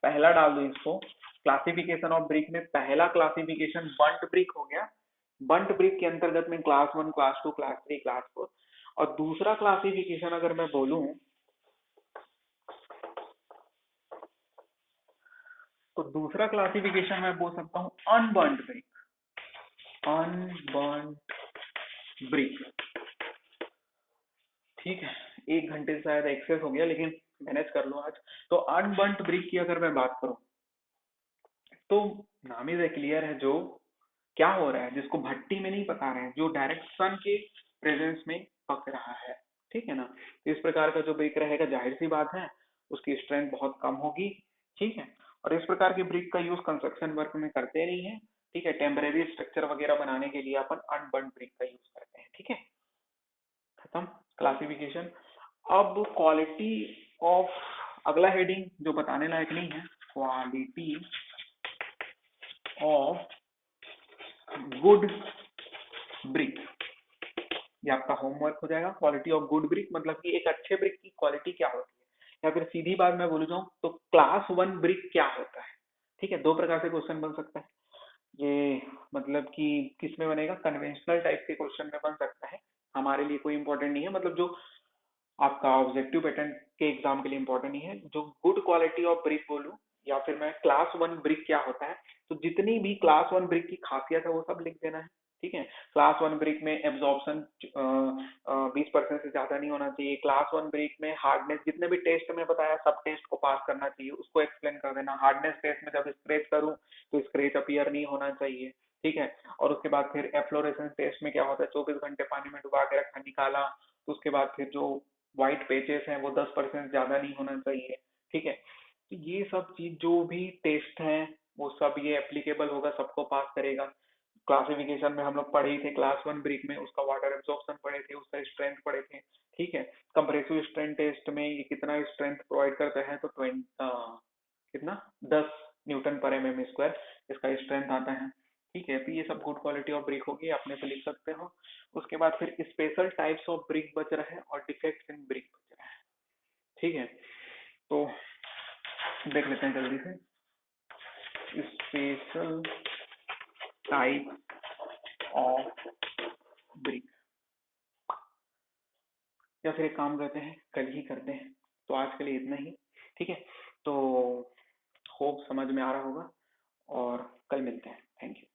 पहला डाल दूं इसको, क्लासिफिकेशन ऑफ ब्रिक में पहला क्लासिफिकेशन बंट ब्रिक हो गया। बंट ब्रिक के अंतर्गत में क्लास 1, क्लास 2, क्लास 3, क्लास 4। और दूसरा क्लासिफिकेशन अगर मैं बोलूं तो दूसरा क्लासिफिकेशन मैं बोल सकता हूं अनबर्न्ड ब्रिक, अनबर्न्ड ब्रिक, ठीक है। 1 घंटे से शायद एक्सेस हो गया, लेकिन मैनेज कर लो आज। तो अनबर्न्ड ब्रिक की अगर मैं बात करूं तो नाम ही से क्लियर है, जो क्या हो रहा है, जिसको भट्टी में नहीं पका रहे हैं, जो डायरेक्ट सन के प्रेजेंस में पक रहा है, ठीक है ना। तो इस प्रकार का जो ब्रिक रहेगा, जाहिर सी बात है उसकी स्ट्रेंथ बहुत कम होगी, ठीक है। और इस प्रकार के ब्रिक का यूज कंस्ट्रक्शन वर्क में करते नहीं है, ठीक है। टेम्परेरी स्ट्रक्चर वगैरह बनाने के लिए अपन अनबर्न्ड ब्रिक का यूज करते हैं, ठीक है। खत्म क्लासिफिकेशन। अब क्वालिटी ऑफ, अगला हेडिंग जो बताने लायक नहीं है, क्वालिटी ऑफ गुड ब्रिक, ये आपका होमवर्क हो जाएगा। क्वालिटी ऑफ गुड ब्रिक मतलब कि एक अच्छे ब्रिक की क्वालिटी क्या होती है, या फिर सीधी बात मैं बोलूँ जाऊँ तो क्लास 1 ब्रिक क्या होता है, ठीक है। दो प्रकार से क्वेश्चन बन सकता है ये, मतलब कि किस में बनेगा, कन्वेंशनल टाइप के क्वेश्चन में बन सकता है। हमारे लिए कोई इंपॉर्टेंट नहीं है, मतलब जो आपका ऑब्जेक्टिव पैटर्न के एग्जाम के लिए इंपॉर्टेंट नहीं है। जो गुड क्वालिटी ऑफ ब्रिक बोलूं, या फिर मैं क्लास 1 ब्रिक क्या होता है, तो जितनी भी क्लास 1 ब्रिक की खासियत है वो सब लिख देना है, ठीक है। क्लास वन ब्रिक में एब्जॉर्प्शन 20% से ज्यादा नहीं होना चाहिए। क्लास वन ब्रिक में हार्डनेस, जितने भी टेस्ट में बताया सब टेस्ट को पास करना चाहिए, उसको एक्सप्लेन कर देना। हार्डनेस टेस्ट में जब स्क्रेच करूं तो स्क्रेच अपीयर नहीं होना चाहिए, ठीक है। और उसके बाद फिर एफ्लोरेसेंस टेस्ट में क्या होता है, 24 घंटे पानी में डुबा के रखा, निकाला, तो उसके बाद फिर जो व्हाइट पेजेस हैं वो 10% ज्यादा नहीं होना चाहिए, ठीक है। तो ये सब चीज जो भी टेस्ट है वो सब ये एप्लीकेबल होगा, सबको पास करेगा। क्लासिफिकेशन में हम लोग पढ़े ही थे क्लास वन ब्रिक में, उसका वाटर एब्जॉर्प्शन पढ़े थे, उसका स्ट्रेंथ पढ़े थे, ठीक है। कंप्रेसिव स्ट्रेंथ टेस्ट में ये कितना स्ट्रेंथ प्रोवाइड करता है, तो कितना 10 N/mm² इसका स्ट्रेंथ आता है, ठीक है। तो ये सब गुड क्वालिटी ऑफ ब्रिक होगी, अपने से लिख सकते हो। उसके बाद फिर स्पेशल टाइप्स ऑफ ब्रिक बच रहा है और डिफेक्ट्स इन ब्रिक बच रहा है, ठीक है। तो देख लेते हैं जल्दी से स्पेशल टाइप ऑफ ब्रिक, या फिर एक काम करते हैं कल ही करते हैं। तो आज के लिए इतना ही, ठीक है। तो होप समझ में आ रहा होगा और कल मिलते हैं। Thank you.